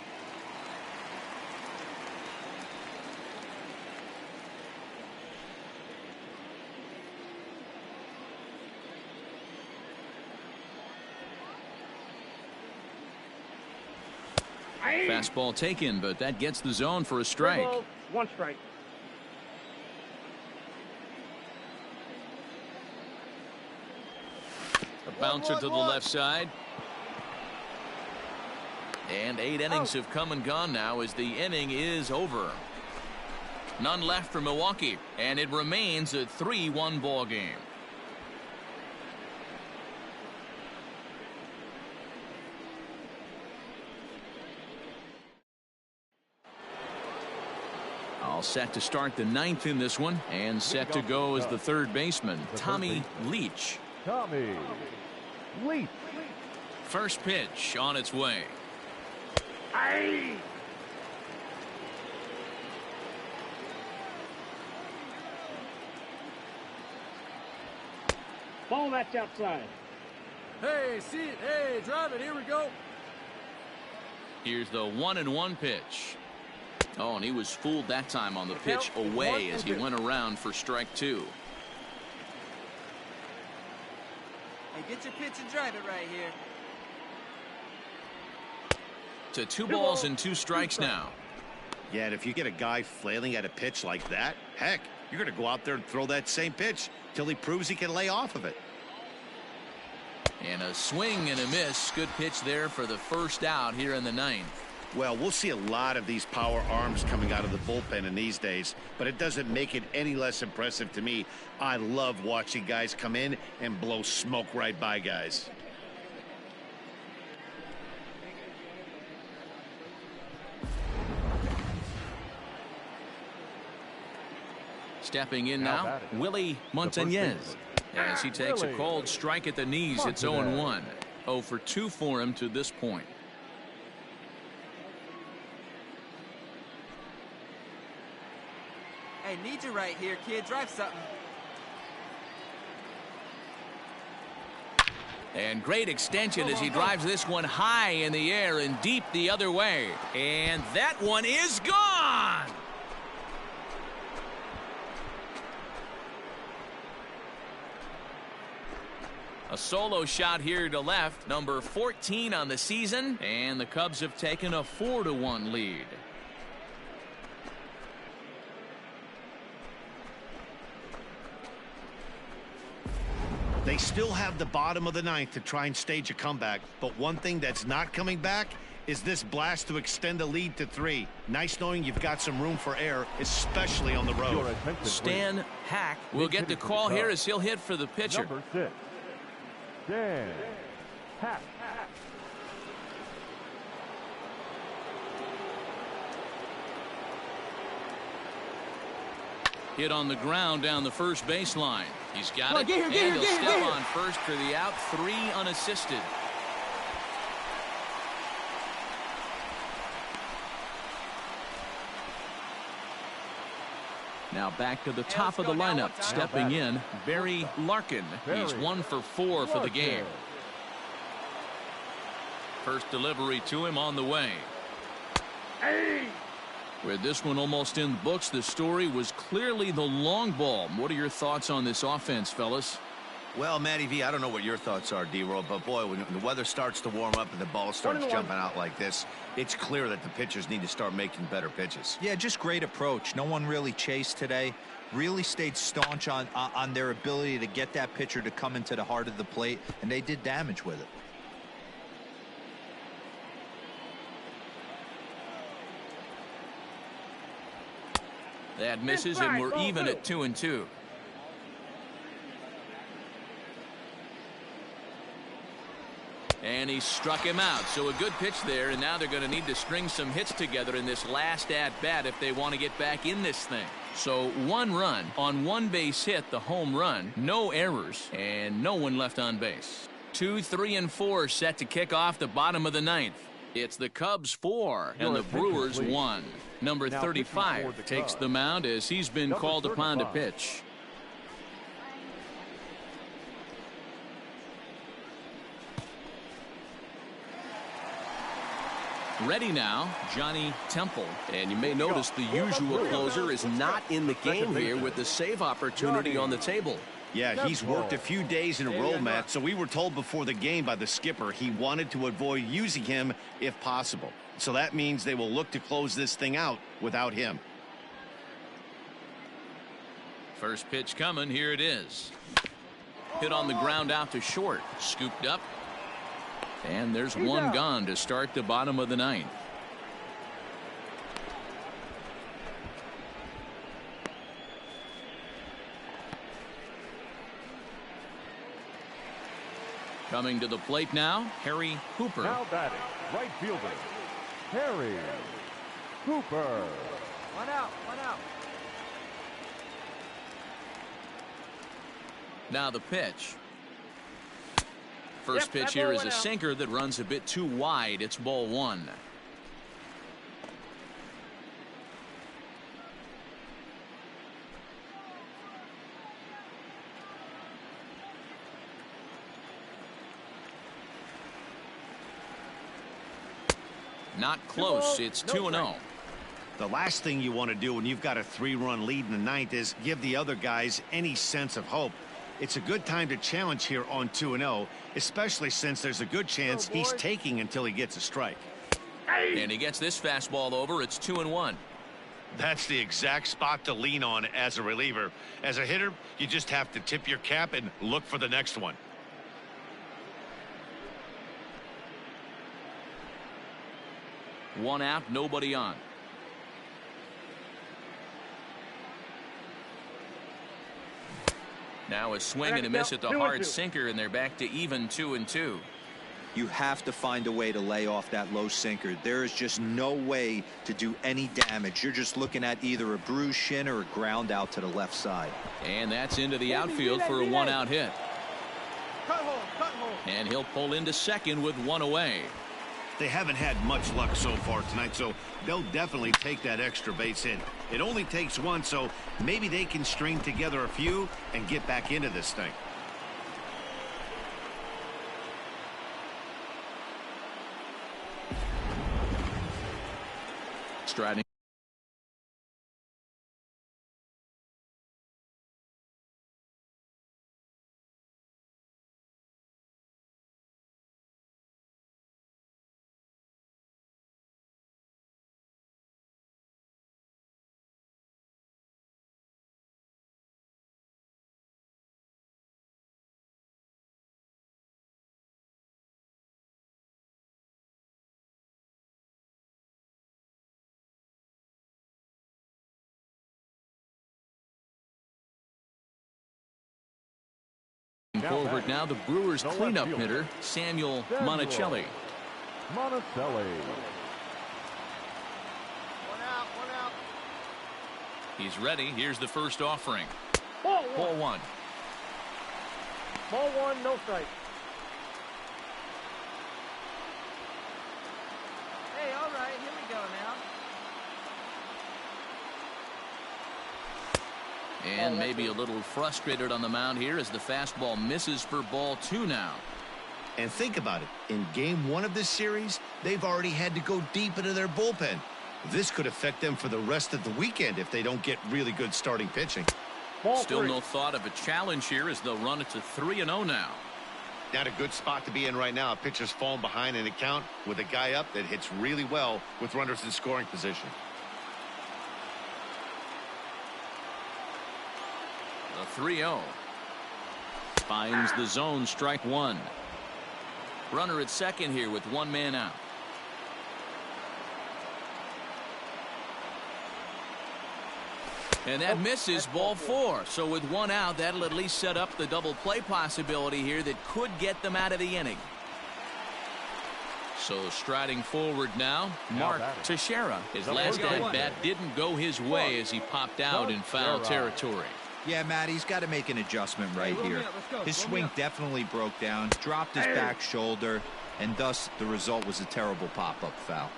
A: Fastball taken, but that gets the zone for a strike.
H: 1 strike.
A: A bouncer to the left side. And 8 innings have come and gone now as the inning is over. None left for Milwaukee, and it remains a 3-1 ball game. All set to start the 9th in this one, and set to go as the third baseman, Tommy Leach.
E: Tommy Leach.
A: First pitch on its way.
H: Aye. Ball that's outside.
G: Hey, see it. Hey, drive it. Here we go.
A: Here's the 1-1 pitch. Oh, and he was fooled that time on the pitch away as he went around for strike 2.
F: Hey, get your pitch and drive it right here.
A: To 2 balls and 2 strikes now.
B: Yeah, and if you get a guy flailing at a pitch like that, heck, you're going to go out there and throw that same pitch till he proves he can lay off of it.
A: And a swing and a miss. Good pitch there for the first out here in the 9th.
B: Well, we'll see a lot of these power arms coming out of the bullpen in these days, but it doesn't make it any less impressive to me. I love watching guys come in and blow smoke right by guys.
A: Stepping in now, Willie Montañez. As he takes a cold strike at the knees, it's 0-1. 0 for 2 for him to this point.
F: Hey, need you right here, kid. Drive something.
A: And great extension as he drives this one high in the air and deep the other way. And that one is gone. A solo shot here to left, number 14 on the season, and the Cubs have taken a 4-1 lead.
B: They still have the bottom of the 9th to try and stage a comeback, but one thing that's not coming back is this blast to extend the lead to 3. Nice knowing you've got some room for error, especially on the road.
A: Stan Hack will get the call here as he'll hit for the pitcher.
E: Number 6. Dan Hack.
A: Hit on the ground down the first baseline. He's got it,
F: get
A: and
F: here,
A: he'll
F: get here,
A: step
F: get here.
A: on first for the out, 3 unassisted. Now back to the top of the lineup. Stepping in, Barry Larkin. He's 1 for 4 for the game. First delivery to him on the way. With this one almost in the books, the story was clearly the long ball. What are your thoughts on this offense, fellas?
B: Well, Matty V, I don't know what your thoughts are, D-Roll, but boy, when the weather starts to warm up and the ball starts jumping out like this, it's clear that the pitchers need to start making better pitches.
C: Yeah, just great approach. No one really chased today. Really stayed staunch on their ability to get that pitcher to come into the heart of the plate, and they did damage with it.
A: That misses, and we're even at 2-2. And he struck him out. So a good pitch there, and now they're going to need to string some hits together in this last at-bat if they want to get back in this thing. So 1 run on 1 base hit, the home run, no errors, and no one left on base. 2, 3, and 4 set to kick off the bottom of the 9th. It's the Cubs 4 and the Brewers 1. Number 35 takes the mound as he's been called upon to pitch. Ready now, Johnny Temple.
J: And you may notice the usual closer is not in the game here with the save opportunity on the table.
B: Yeah, he's worked a few days in a row, Matt, so we were told before the game by the skipper he wanted to avoid using him if possible. So that means they will look to close this thing out without him.
A: First pitch coming, here it is. Hit on the ground out to short, scooped up. And there's one gone to start the bottom of the 9th. Coming to the plate now, Harry Hooper.
E: Now batting, right fielder, Harry Hooper.
F: 1 out, 1 out.
A: Now the pitch. First pitch here is a sinker that runs a bit too wide. It's ball 1. Not close. It's 2-0.
B: The last thing you want to do when you've got a 3-run lead in the 9th is give the other guys any sense of hope. It's a good time to challenge here on 2-0, especially since there's a good chance he's taking until he gets a strike.
A: And he gets this fastball over. It's 2-1.
B: That's the exact spot to lean on as a reliever. As a hitter, you just have to tip your cap and look for the next one.
A: One out, nobody on. Now a swing and a miss at the hard sinker, and they're back to even 2-2.
C: You have to find a way to lay off that low sinker. There is just no way to do any damage. You're just looking at either a bruised shin or a ground out to the left side.
A: And that's into the outfield for a 1-out hit.
F: Cut hole.
A: And he'll pull into second with 1 away.
B: They haven't had much luck so far tonight, so they'll definitely take that extra base hit. It only takes 1, so maybe they can string together a few and get back into this thing.
A: Striding. Forward now, the Brewers
E: the left
A: cleanup
E: fielder,
A: hitter, Samuel
E: Samuel
A: Monticelli.
E: Monticelli.
G: One out.
A: He's ready. Here's the first offering.
H: Ball
A: Ball
H: one.
A: one.
H: Ball one, no strike.
F: Hey, all right, here we go now.
A: And maybe a little frustrated on the mound here as the fastball misses for ball two now.
B: And think about it. In game one of this series, they've already had to go deep into their bullpen. This could affect them for the rest of the weekend if they don't get really good starting pitching.
H: Ball
A: Still
H: three.
A: no thought of a challenge here as they'll run it to 3-0 now.
B: Not a good spot to be in right now. A pitcher's falling behind an account with a guy up that hits really well with runners in scoring position.
A: The 3-0. Finds the zone, strike one. Runner at second here with one man out. And that misses, ball four. So with one out, that'll at least set up the double play possibility here that could get them out of the inning. So striding forward now, Mark Teixeira. His last at bat didn't go his way as he popped out in foul territory.
C: Yeah, Matt, he's got to make an adjustment right here. His swing definitely broke down, dropped his back shoulder, and thus the result was a terrible pop-up foul.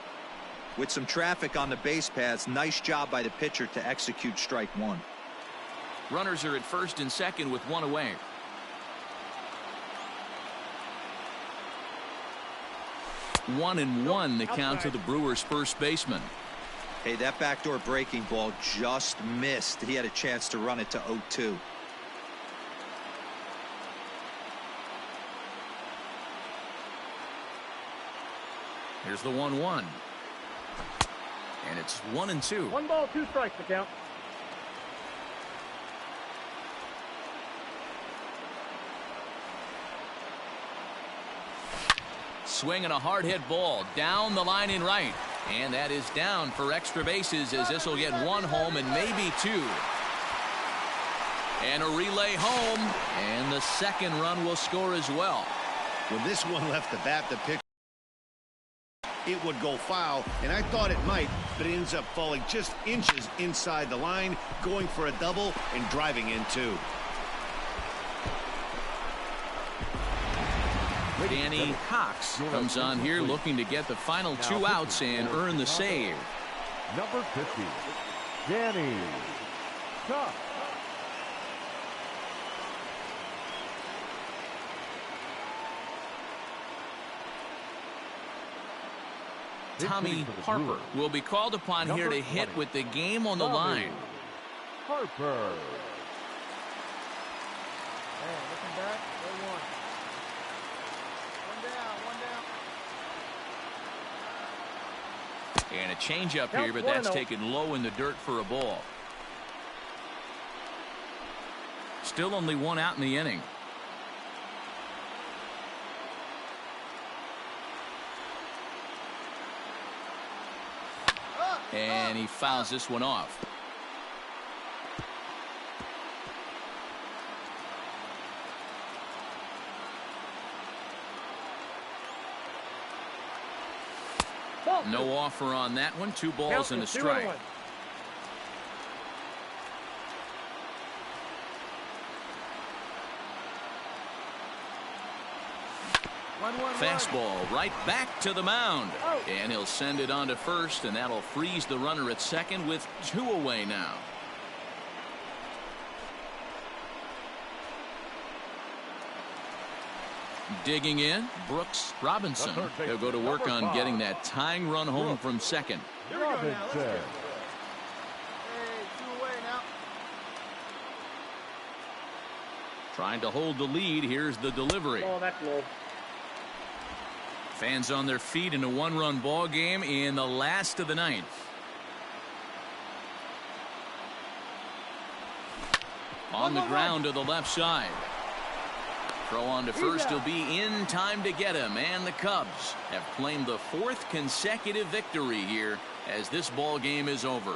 C: With some traffic on the base paths, nice job by the pitcher to execute strike one.
A: Runners are at first and second with one away. One and one the count to the Brewers' first baseman.
C: Hey, that backdoor breaking ball just missed. He had a chance to run it to 0-2.
A: Here's the 1-1. And it's 1-2.
H: 1 ball, 2 strikes to count.
A: Swinging a hard hit ball down the line in right. And that is down for extra bases as this will get one home and maybe two. And a relay home. And the second run will score as well.
B: When this one left the bat, the pitcher, it would go foul, and I thought it might, but it ends up falling just inches inside the line, going for a double and driving in two.
A: Danny Cox comes on here looking to get the final two outs and earn the save.
E: Number 50, Danny Cox.
A: Tommy Harper will be called upon here to hit with the game on the line.
E: Harper.
G: Hey, looking back, 1-1. One down.
A: And a changeup here, but that's taken low in the dirt for a ball. Still only one out in the inning. And he fouls this one off. No offer on that one. 2 balls and a strike.
F: 1-1.
A: Fastball right back to the mound. And he'll send it on to first, and that'll freeze the runner at second with 2 away now. Digging in, Brooks Robinson. He'll go to work on getting that tying run home from second.
E: Robinson.
G: Hey, 2 away now.
A: Trying to hold the lead. Here's the delivery.
H: Oh, that's low.
A: Fans on their feet in a 1-run ball game in the last of the 9th. On the ground to the left side. Throw on to first. He'll be in time to get him. And the Cubs have claimed the 4th consecutive victory here as this ball game is over.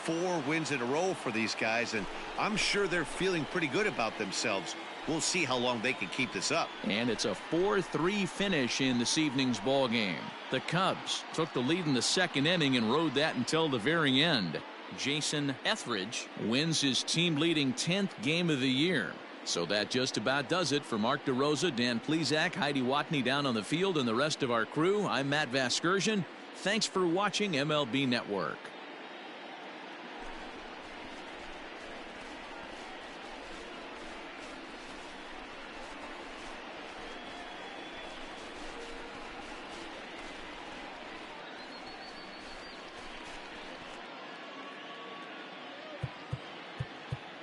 B: 4 wins in a row for these guys, and I'm sure they're feeling pretty good about themselves. We'll see how long they can keep this up.
A: And it's a 4-3 finish in this evening's ball game. The Cubs took the lead in the second inning and rode that until the very end. Jason Etheridge wins his team-leading 10th game of the year. So that just about does it for Mark DeRosa, Dan Plesac, Heidi Watney down on the field, and the rest of our crew. I'm Matt Vasgersian. Thanks for watching MLB Network.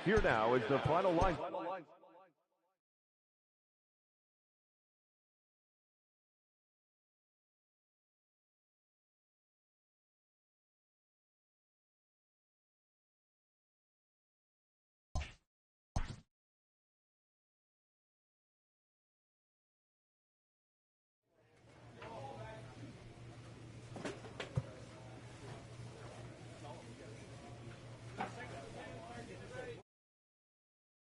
E: Here now is the final line.